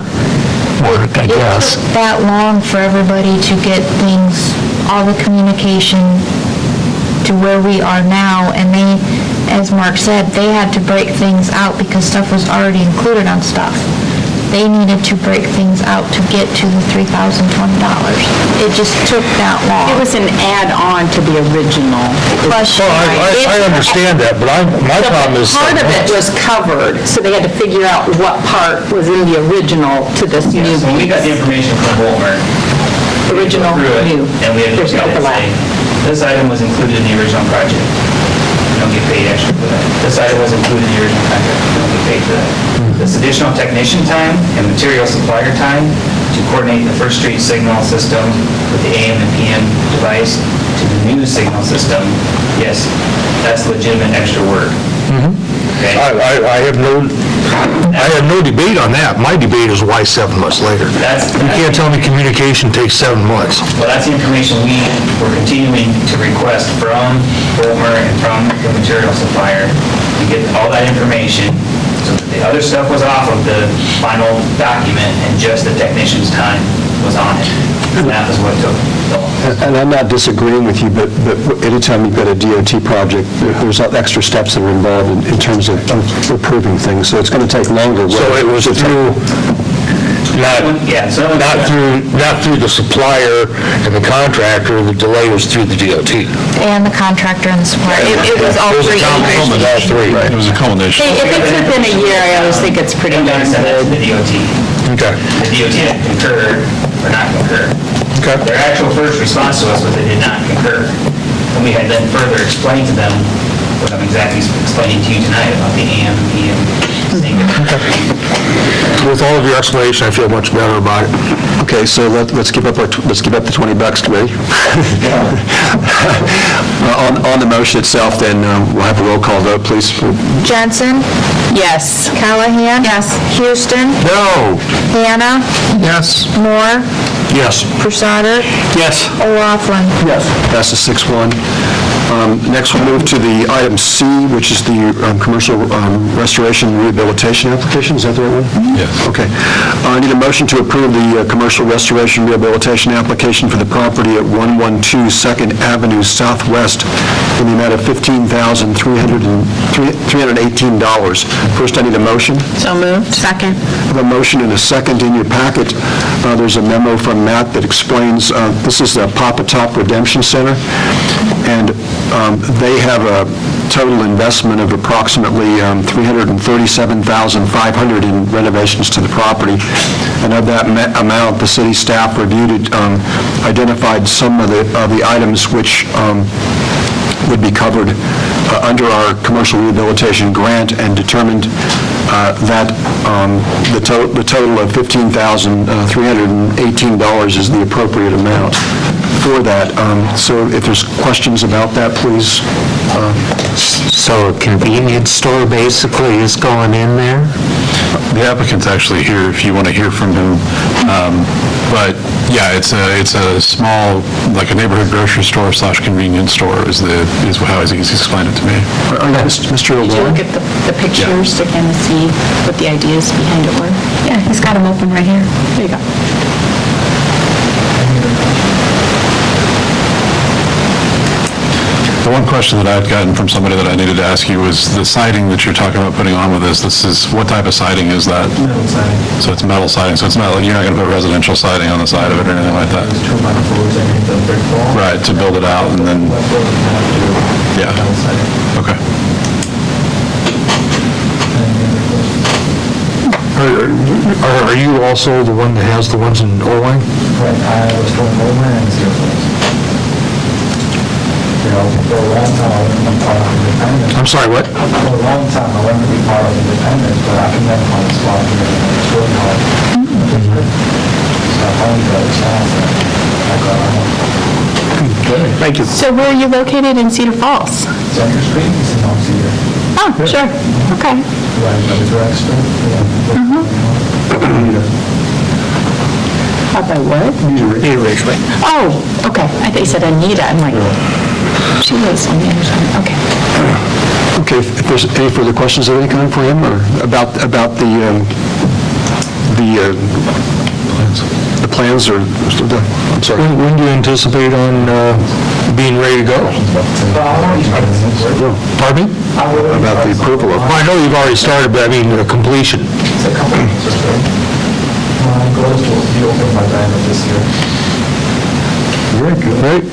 work, I guess. It took that long for everybody to get things, all the communication to where we are now, and they, as Mark said, they had to break things out because stuff was already included on stuff. They needed to break things out to get to the $3,020. It just took that long. It was an add-on to the original. Plus, I understand that, but my problem is... Part of it was covered, so they had to figure out what part was in the original to this new So when we got the piece. information from Volmer, Original, through it, new. and we had to There's look at it and overlap. say, this item was included in the original project. You don't get paid extra for that. This item was included in the original contract. You don't get paid for that. This additional technician time and material supplier time to coordinate the First Street signal system with the AM and PM device to the new signal system, yes, that's legitimate extra work. Okay? I have no debate on that. My debate is why 7 months later. You can't tell me communication takes 7 months. Well, that's the information we were continuing to request from Volmer and from the material supplier to get all that information, so that the other stuff was off of the final document and just the technician's time was on it. And that was what took the longest. And I'm not disagreeing with you, but anytime you've got a DOT project, there's extra steps that are involved in terms of approving things, so it's going to take longer. So it was through, Yeah, so that not through the supplier and the contractor, the delay was through the DOT. and the contractor and the supplier. It was all It was a three combination of all agencies. three. It was a culmination. If it's within a year, I always think it's pretty I'm going to good. send that to the DOT. Okay. The DOT didn't concur or not concur. Okay. Their actual first response to us was they did not concur. And we had then further explained to them what I'm exactly explaining to you tonight about the AM, PM, thing. With all of your explanation, I feel much better about it. Okay, so let's give up the $20 committee. On the motion itself, then, we'll have a roll call vote, please. Jensen? Yes. Callahan? Yes. Houston? No. Hannah? Yes. Moore? Yes. Crusader? Yes. O'Laughlin? Passes 6-1. Next, we'll move to the item C, which is the commercial restoration rehabilitation application. Is that the right one? Yes. Okay. I need a motion to approve the commercial restoration rehabilitation application for the property at 112 Second Avenue Southwest in the amount of $15,318. First, I need a motion. So moved. Second. I have a motion and a second in your packet. There's a memo from Matt that explains, this is the Papa Top Redemption Center, and they have a total investment of approximately $337,500 in renovations to the property. And of that amount, the city staff reviewed it, identified some of the items which would be covered under our commercial rehabilitation grant, and determined that the total of $15,318 is the appropriate amount for that. So if there's questions about that, please. So a convenience store basically is going in there? The applicant's actually here if you want to hear from him. But yeah, it's a small, like a neighborhood grocery store / convenience store is how he's explained it to me. Mr. Did you O'Loughlin? look at the pictures to kind of see what the ideas behind it were? Yeah, he's got them open right here. There you go. The one question that I'd gotten from somebody that I needed to ask you was the siding that you're talking about putting on with this is, what type of siding is that? Metal siding. So it's metal siding, so it's not like, you're not gonna put residential siding on the side of it or anything like that? There's 2 by 4s underneath the brick wall. Right, to build it out and then, But we'll have to do Yeah. metal siding. okay. Are you also the one that has the ones in Orwine? Right, I was doing over and zero falls. You know, for a long time, I wanted to be part of independence. I'm sorry, what? For a long time, I wanted to be part of independence, but I could never find a spot here, and it's really hard. So I finally got a chance, and I got on. Thank you. So where are you located in Cedar Falls? Center Street, is in Mount Cedar, Oh, sure, okay. right by the drugstore. Out by what? Need a raise, right? Oh, okay, I thought you said Anita, I'm like, she lives on the other side, okay. Okay, if there's any further questions of any kind for him, or about the plans, or, I'm sorry. When do you anticipate on being ready to go? Pardon me? About the approval of, I know you've already started, but I mean, completion. It's a couple of months or so. My goal is to be open by the end of this year. very good. Right.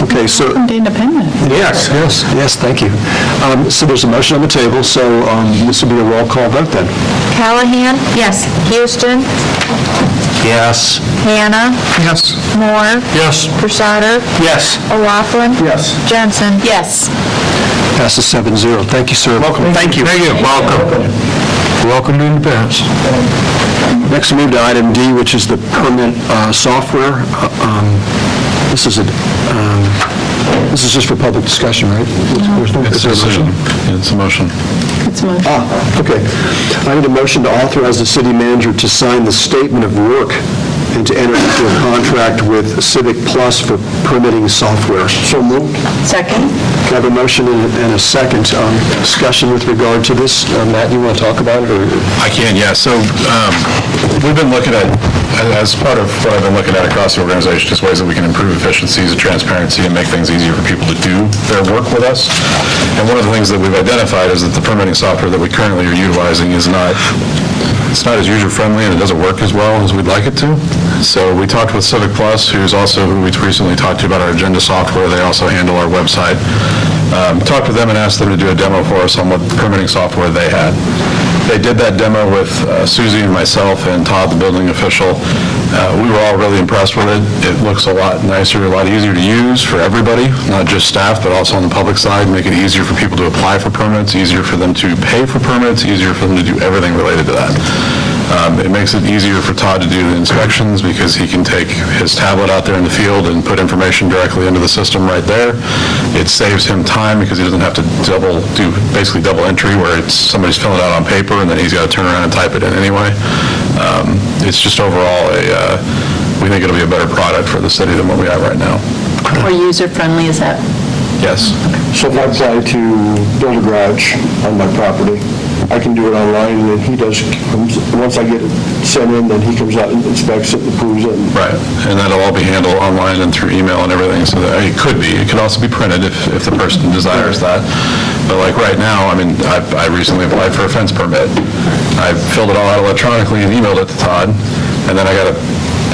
Okay, so, Welcome to Independence. yes, yes, thank you. So there's a motion on the table, so this will be a roll call vote then. Callahan? Yes. Houston? Yes. Hannah? Yes. Moore? Yes. Crusader? Yes. O'Laughlin? Yes. Jensen? Yes. Passes 7-0. Thank you, sir. Welcome, thank you. Thank you. Welcome. Welcome to Independence. Next, we move to item D, which is the permit software. This is just for public discussion, right? There's no- It's is there a a motion? decision. It's a motion. It's a motion. Okay. I need a motion to authorize the city manager to sign the statement of work and to enter into a contract with Civic Plus for permitting software. So moved. Second? Can I have a motion and a second discussion with regard to this? Matt, you want to talk about it, or? I can, yeah. So we've been looking at, as part of what I've been looking at across the organization, just ways that we can improve efficiencies and transparency and make things easier for people to do their work with us. And one of the things that we've identified is that the permitting software that we currently are utilizing is not as user-friendly, and it doesn't work as well as we'd like it to. So we talked with Civic Plus, who we recently talked to about our agenda software. They also handle our website. Talked with them and asked them to do a demo for us on what permitting software they had. They did that demo with Susie and myself and Todd, the building official. We were all really impressed with it. It looks a lot nicer, a lot easier to use for everybody, not just staff, but also on the public side, make it easier for people to apply for permits, easier for them to pay for permits, easier for them to do everything related to that. It makes it easier for Todd to do the inspections because he can take his tablet out there in the field and put information directly into the system right there. It saves him time because he doesn't have to basically double entry where somebody's filling it out on paper and then he's got to turn around and type it in anyway. It's just overall we think it'll be a better product for the city than what we have right now. More user-friendly, is that? Yes. So if I apply to build a garage on my property, I can do it online, and then he does, once I get it sent in, then he comes out and inspects it, approves it. Right, and that'll all be handled online and through email and everything, so that it could be. It could also be printed if the person desires that. But like right now, I mean, I recently applied for a fence permit. I filled it all out electronically and emailed it to Todd, and then I got a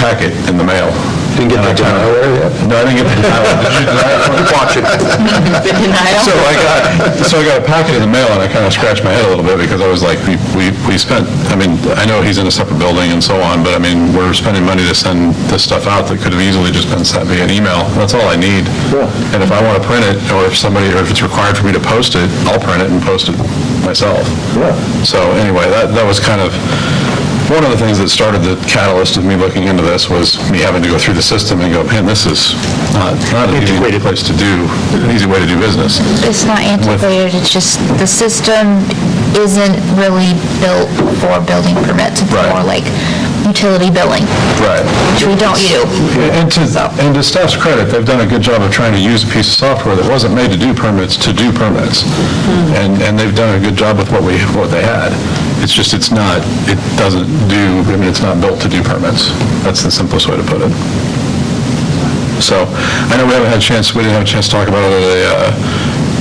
packet in the mail. Didn't get the denial yet? No, I didn't get the denial. Did you deny it? Watch it. The denial? So I got a packet in the mail, and I kind of scratched my head a little bit, because I was like, we spent, I mean, I know he's in a separate building and so on, but I mean, we're spending money to send this stuff out that could have easily just been sent via an email. That's all I need. And if I want to print it, or if it's required for me to post it, I'll print it and post it myself. So anyway, that was kind of one of the things that started the catalyst of me looking into this, was me having to go through the system and go, man, this is not an easy place to do, an easy way to do business. It's not antiquated, it's just, the system isn't really built for building permits. It's Right. more like utility billing, Right. which we don't do. And to staff's credit, they've done a good job of trying to use a piece of software that wasn't made to do permits. And they've done a good job with what they had. It's just, it's not built to do permits. That's the simplest way to put it. So I know we didn't have a chance to talk about it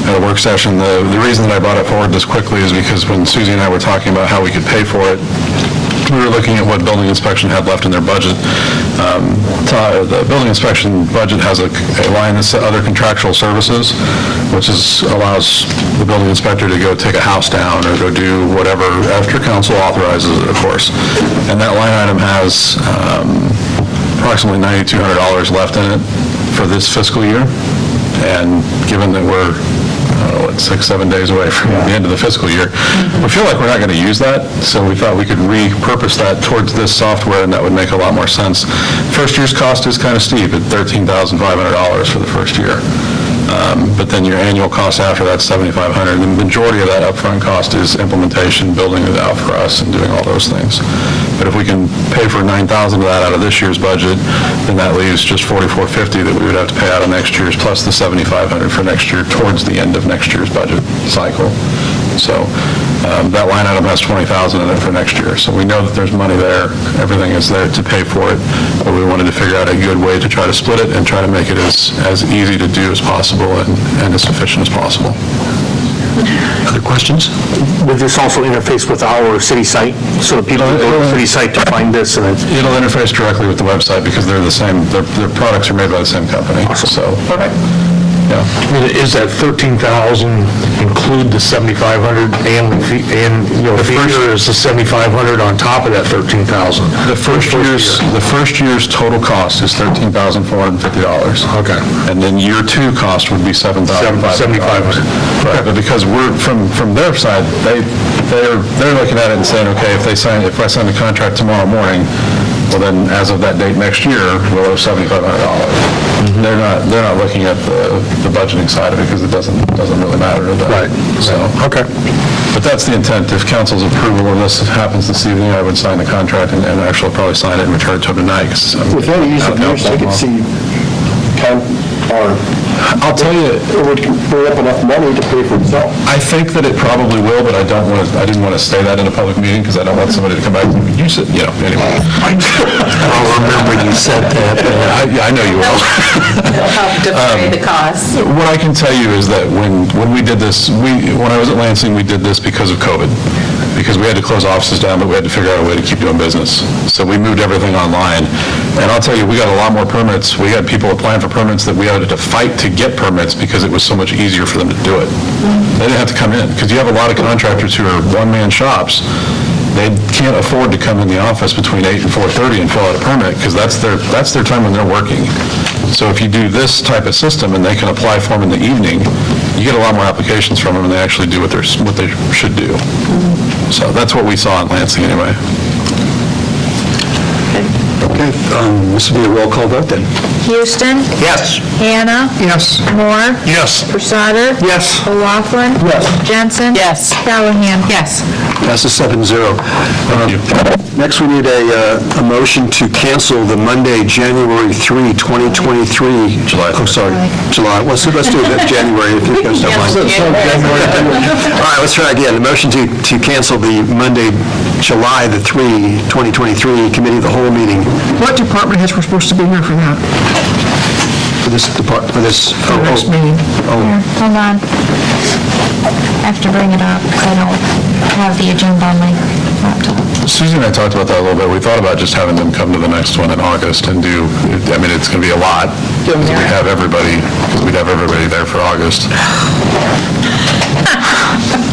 at a work session. The reason that I brought it forward this quickly is because when Susie and I were talking about how we could pay for it, we were looking at what building inspection had left in their budget. The building inspection budget has a line that's other contractual services, which allows the building inspector to go take a house down or go do whatever after council authorizes it, of course. And that line item has approximately $9,200 left in it for this fiscal year. And given that we're, 6-7 days away from the end of the fiscal year, we feel like we're not going to use that, so we thought we could repurpose that towards this software, and that would make a lot more sense. First year's cost is kind of steep at $13,500 for the first year. But then your annual cost after that's $7,500. The majority of that upfront cost is implementation, building it out for us, and doing all those things. But if we can pay for $9,000 of that out of this year's budget, then that leaves just $4,450 that we would have to pay out of next year's, plus the $7,500 for next year towards the end of next year's budget cycle. So that line item has $20,000 in it for next year. So we know that there's money there. Everything is there to pay for it. But we wanted to figure out a good way to try to split it and try to make it as easy to do as possible and as efficient as possible. Other questions? Will this also interface with our city site, so that people go to the city site to find this, and it's... It'll interface directly with the website because they're the same, their products are made by the same company. So, yeah. Is that 13,000 include the 7,500 and fee, or is the 7,500 on top of that 13,000? The first year's total cost is $13,450. Okay. And then year two cost would be $7,500. Right, but because we're, from their side, they're looking at it and saying, okay, if I sign a contract tomorrow morning, well then, as of that date next year, we'll owe $7,500. They're not looking at the budgeting side of it because it doesn't really matter to them. Right. So, Okay. but that's the intent. If council's approval of this happens this evening, I would sign the contract and actually probably sign it and return it to them tonight. With any ease of use, I could see I'll tell you, it would bring up enough money to pay for itself. I think that it probably will, but I didn't want to say that in a public meeting because I don't want somebody to come back and you said, anyway. I'll remember you said that. I know you will. They'll help defray the costs. What I can tell you is that when we did this, when I was at Lansing, we did this because of COVID, because we had to close offices down, but we had to figure out a way to keep doing business. So we moved everything online. And I'll tell you, we got a lot more permits. We had people applying for permits that we had to fight to get permits because it was so much easier for them to do it. They didn't have to come in, because you have a lot of contractors who are one-man shops. They can't afford to come in the office between 8 and 4:30 and fill out a permit, because that's their time when they're working. So if you do this type of system and they can apply for them in the evening, you get a lot more applications from them and they actually do what they should do. So that's what we saw in Lansing anyway. Okay, this will be a roll call vote then. Houston? Yes. Hannah? Yes. Moore? Yes. Brusarter? Yes. O'Laughlin? Yes. Jensen? Yes. Callahan? Yes. Passes 7-0. Thank you. Next, we need a motion to cancel the Monday, January 3, 2023. July. Oh, sorry, July. Let's do that January, if you guys don't mind. All right, let's try again. The motion to cancel the Monday, July the 3, 2023 Committee of the Whole meeting. What department heads were supposed to be here for that? For this... Next meeting. Here, hold on. I have to bring it up, because I don't have the agenda on my laptop. Susie and I talked about that a little bit. We thought about just having them come to the next one in August and it's going to be a lot. Because we'd have everybody there for August.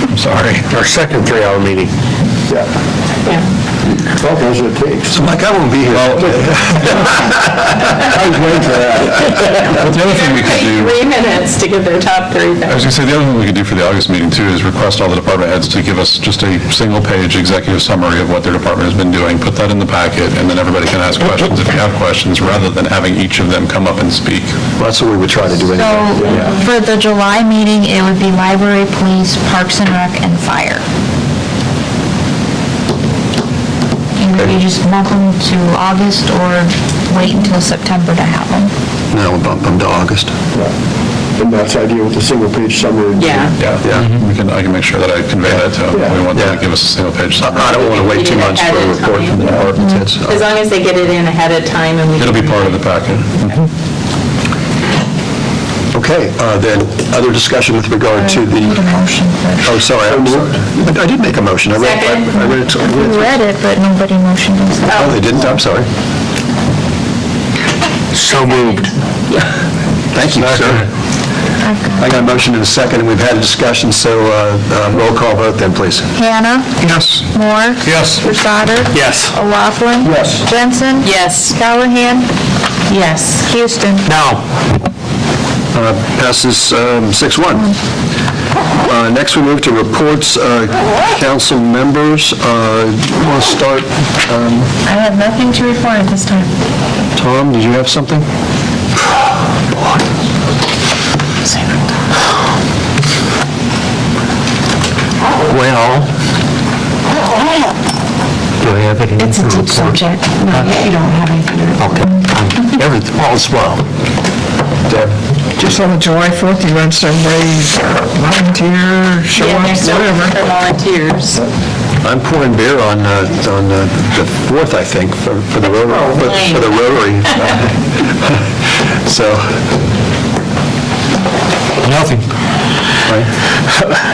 I'm sorry. Our second 3-hour meeting. Yeah. Well, that's what it takes. So, Mike, I won't be here. I was waiting for that. But the other thing we could do... 3 minutes to get their top 3 I was going to say, the other thing we could do for the August meeting, too, is request all the department heads to give us just a single-page executive summary of what their department has been doing, put that in the packet, and then everybody can ask questions if you have questions, rather than having each of them come up and speak. Well, that's what we would try to do So, anyway. for the July meeting, it would be library, police, parks and rec, and fire. And you just bump them to August, or wait until September to have them? No, we'll bump them to August. And that's the idea with the single-page summary. Yeah. Yeah. I can make sure that I convey that to them. We want them to give us a single-page summary. I don't want to wait 2 months for a report from the department heads. As long as they get it in ahead of time and we... It'll be part of the packet. Okay, then, other discussion with regard to the... Need a motion for Oh, sorry, I did make a motion. I read it. You read it, but nobody motioned and seconded. Oh, they didn't? I'm sorry. So moved. Thank you, sir. I got a motion and a second, and we've had a discussion, so roll call vote then, please. Hannah? Yes. Moore? Yes. Rusado? Yes. O'Laughlin? Yes. Jensen? Yes. Callahan? Yes. Houston? No. Passes 6-1. Next, we move to reports, council members. Want to start, I have nothing to report at this time. Tom, did you have something? Well, do I have anything It's a to deep report? subject. No, you don't have anything to report. Okay, everything, all's well. Deb? Just on the July 4th events, everybody volunteer, show Yeah, up, there's no whatever. for volunteers. I'm pouring beer on the 4th, I think, for the Rotary. For the Rotary. So, Nothing.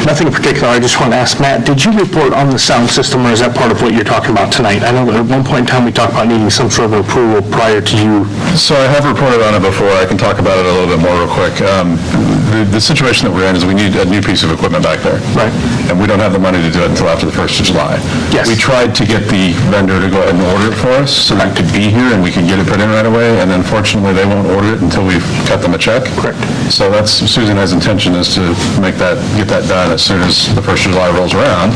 Nothing in particular. I just want to ask Matt, did you report on the sound system, or is that part of what you're talking about tonight? I know that at one point in time, we talked about needing some sort of approval prior to you. So I have reported on it before. I can talk about it a little bit more real quick. The situation that we're in is we need a new piece of equipment back there. Right. And we don't have the money to do it until after the 1st of July. Yes. We tried to get the vendor to go ahead and order it for us so that it could be here and we could get it put in right away. And unfortunately, they won't order it until we've cut them a check. Correct. So that's, Susan has intention is to get that done as soon as the 1st of July rolls around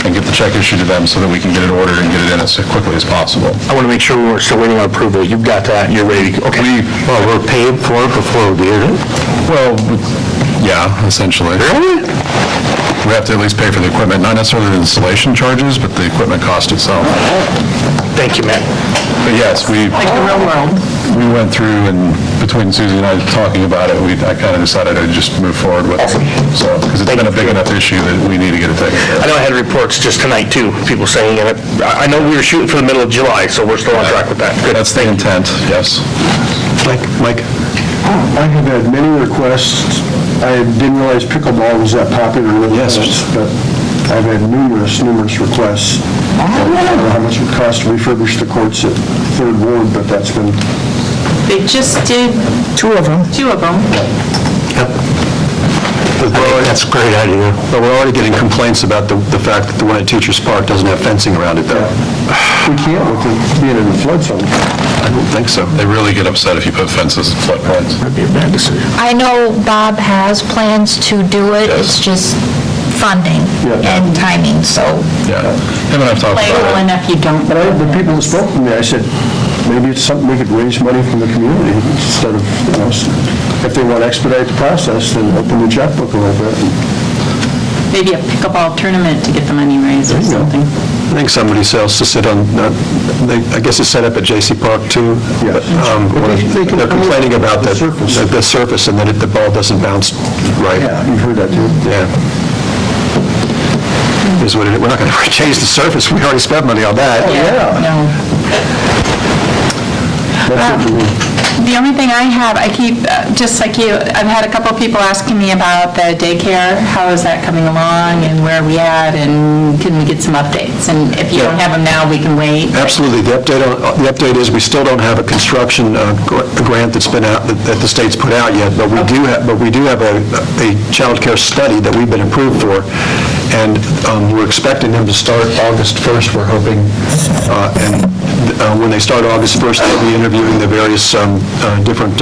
and get the check issued to them so that we can get it ordered and get it in as quickly as possible. I want to make sure we're still waiting on approval. You've got that, you're ready. Okay. Well, we're paying for it before we get it? Well, yeah, essentially. Really? We have to at least pay for the equipment, not necessarily the installation charges, but the equipment cost itself. Thank you, Matt. But yes, we went through, and between Susie and I talking about it, I kind of decided I'd just move forward with it. So, because it's been a big enough issue that we need to get it taken care of. I know I had reports just tonight, too, people saying, and I know we were shooting for the middle of July, so we're still on track with that. Good. That's the intent, yes. Mike? I have had many requests. I didn't realize pickleball was that popular in the Yes. past, but I've had numerous requests. I don't know how much it would cost to refurbish the courts at Third Ward, but that's been, They just did Two of them. two of them. I think that's a great idea. But we're already getting complaints about the fact that the one at Teachers Park doesn't have fencing around it, though. we can't with it being in the flood zone. I don't think so. They really get upset if you put fences at floodplains. That'd be a bad decision. I know Bob has plans to do it, it's just funding and timing, so Yeah. Him and I've talked Playable about it. enough you don't. But the people that spoke to me, I said, maybe it's something we could raise money from the community instead of, if they want to expedite the process, then open the checkbook a little bit. Maybe a pickleball tournament to get the money raised or something. I think somebody else to sit on, I guess it's set up at J.C. Park, too. Yes. But, they're complaining about the surface, and that the ball doesn't bounce right. Yeah, you've heard that too. Yeah. Is what it is. We're not going to change the surface, we already spent money on that. No. That's it for me. The only thing I have, I keep, just like you, I've had a couple of people asking me about the daycare. How is that coming along and where are we at and can we get some updates? And if you don't have them now, we can wait. Absolutely. The update is we still don't have a construction grant that's been out, that the state's put out yet, but we do have a child care study that we've been approved for, and we're expecting them to start August 1st, we're hoping, and when they start August 1st, they'll be interviewing the various different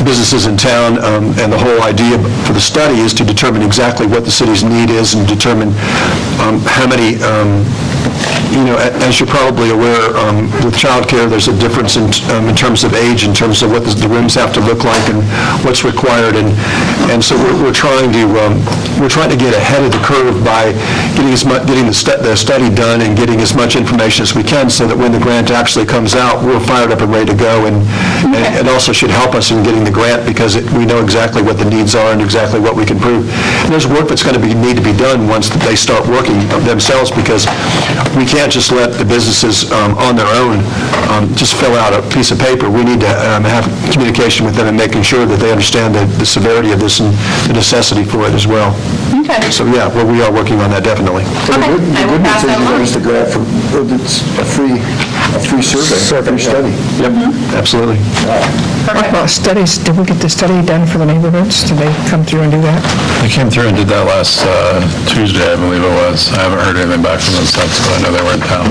businesses in town, and the whole idea for the study is to determine exactly what the city's need is and determine how many, as you're probably aware, with childcare, there's a difference in terms of age, in terms of what the rooms have to look like and what's required, and so we're trying to get ahead of the curve by getting the study done and getting as much information as we can, so that when the grant actually comes out, we're fired up and ready to go, and it also should help us in getting the grant, because we know exactly what the needs are and exactly what we can prove. And there's work that's going to need to be done once they start working themselves, because we can't can't just let the businesses on their own just fill out a piece of paper. We need to have communication with them and making sure that they understand the severity of this and the necessity for it as well. Okay. So, yeah, well, we are working on that, definitely. Okay, I will pass that along. It's the grant for, it's a free survey, free study. Yep, absolutely. What about studies? Did we get the study done for the neighborhoods? Did they come through and do that? They came through and did that last Tuesday, I believe it was. I haven't heard anything back from them since, but I know they were in town.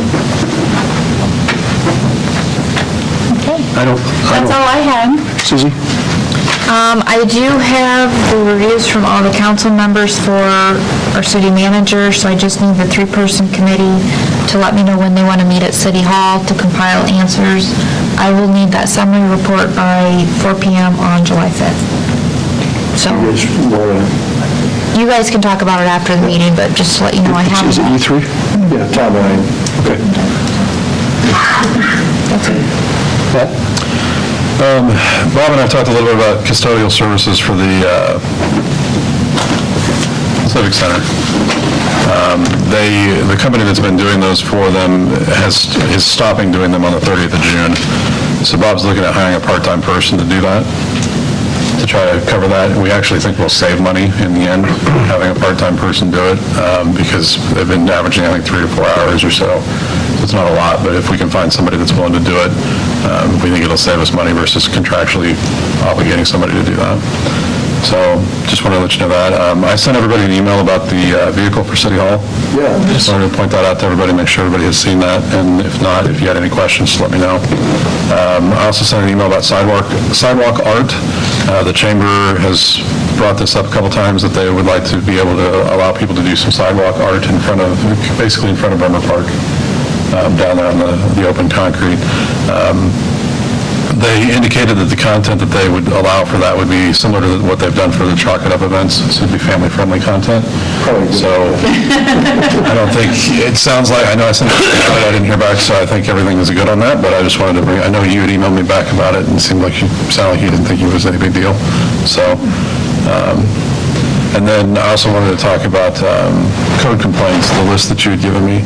Okay. That's That's all I had. Suzie? I do have the reviews from all the council members for our city manager, so I just need the 3-person committee to let me know when they want to meet at City Hall to compile answers. I will need that summary report by 4 PM on July 5th. So, you guys can talk about it after the meeting, but just to let you know, I have Is it that. you three? Yeah, Tom and I. Okay. That's it. Bob and I talked a little bit about custodial services for the Civic Center. The company that's been doing those for them is stopping doing them on the 30th of June. So Bob's looking at hiring a part-time person to do that, to try to cover that. We actually think we'll save money in the end, having a part-time person do it, because they've been averaging, I think, 3 to 4 hours or so. It's not a lot, but if we can find somebody that's willing to do it, we think it'll save us money versus contractually obligating somebody to do that. So, just wanted to let you know that. I sent everybody an email about the vehicle for City Hall. Yeah. Just wanted to point that out to everybody, make sure everybody has seen that, and if not, if you had any questions, just let me know. I also sent an email about sidewalk art. The chamber has brought this up a couple times, that they would like to be able to allow people to do some sidewalk art in front of, basically in front of Bremer Park, down there on the open concrete. They indicated that the content that they would allow for that would be similar to what they've done for the Chalk It Up events, so it'd be family-friendly content. So, I don't think, it sounds like, I know I sent it, I didn't hear back, so I think everything is good on that, but I just wanted to bring, I know you had emailed me back about it, and it seemed like you didn't think it was any big deal, so, and then I also wanted to talk about code complaints, the list that you had given me.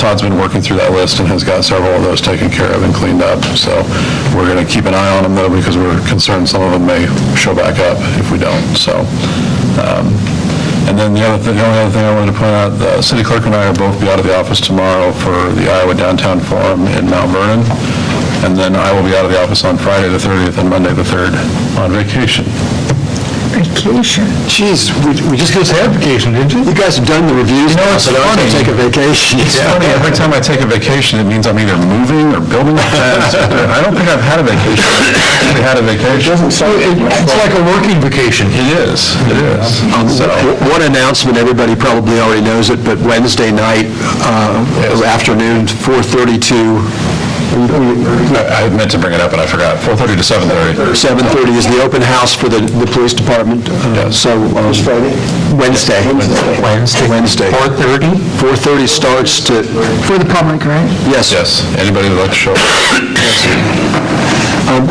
Todd's been working through that list and has got several of those taken care of and cleaned up. So we're going to keep an eye on them, though, because we're concerned some of them may show back up if we don't. So, and then the only other thing I wanted to point out, the city clerk and I will both be out of the office tomorrow for the Iowa Downtown Forum in Mount Vernon. And then I will be out of the office on Friday the 30th and Monday the 3rd on vacation. Vacation. Jeez, we just Just had vacation, didn't you? You guys have done the reviews now, it's so now I funny. can take a vacation. It's funny, every time I take a vacation, it means I'm either moving or building a fence. I don't think I've had a vacation. I had a vacation. It's like a working vacation. It is. So, One announcement, everybody probably already knows it, but Wednesday night, afternoon, 4:30 to I meant to bring it up, and I forgot. 4:30 to 7:30. 7:30 is the open house for the police department. So, This Friday? Wednesday. Wednesday. 4:30? 4:30 starts to, For the public, right? yes. Yes, anybody would like to show up?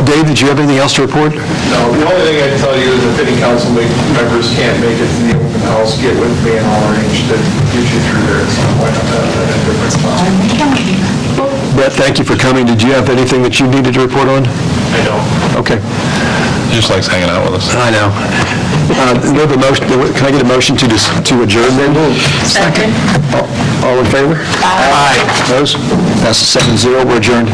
Dave, did you have anything else to report? No, the only thing I'd tell you is if any council members can't make it to the open house, get with me and I'll arrange to get you through there at some point at a different time. Brett, thank you for coming. Did you have anything that you needed to report on? I don't. Okay. He just likes hanging out with us. I know. We have a motion, can I get a motion to adjourn then? Second. All in favor? Aye. Opposed? Passes 7-0, we're adjourned.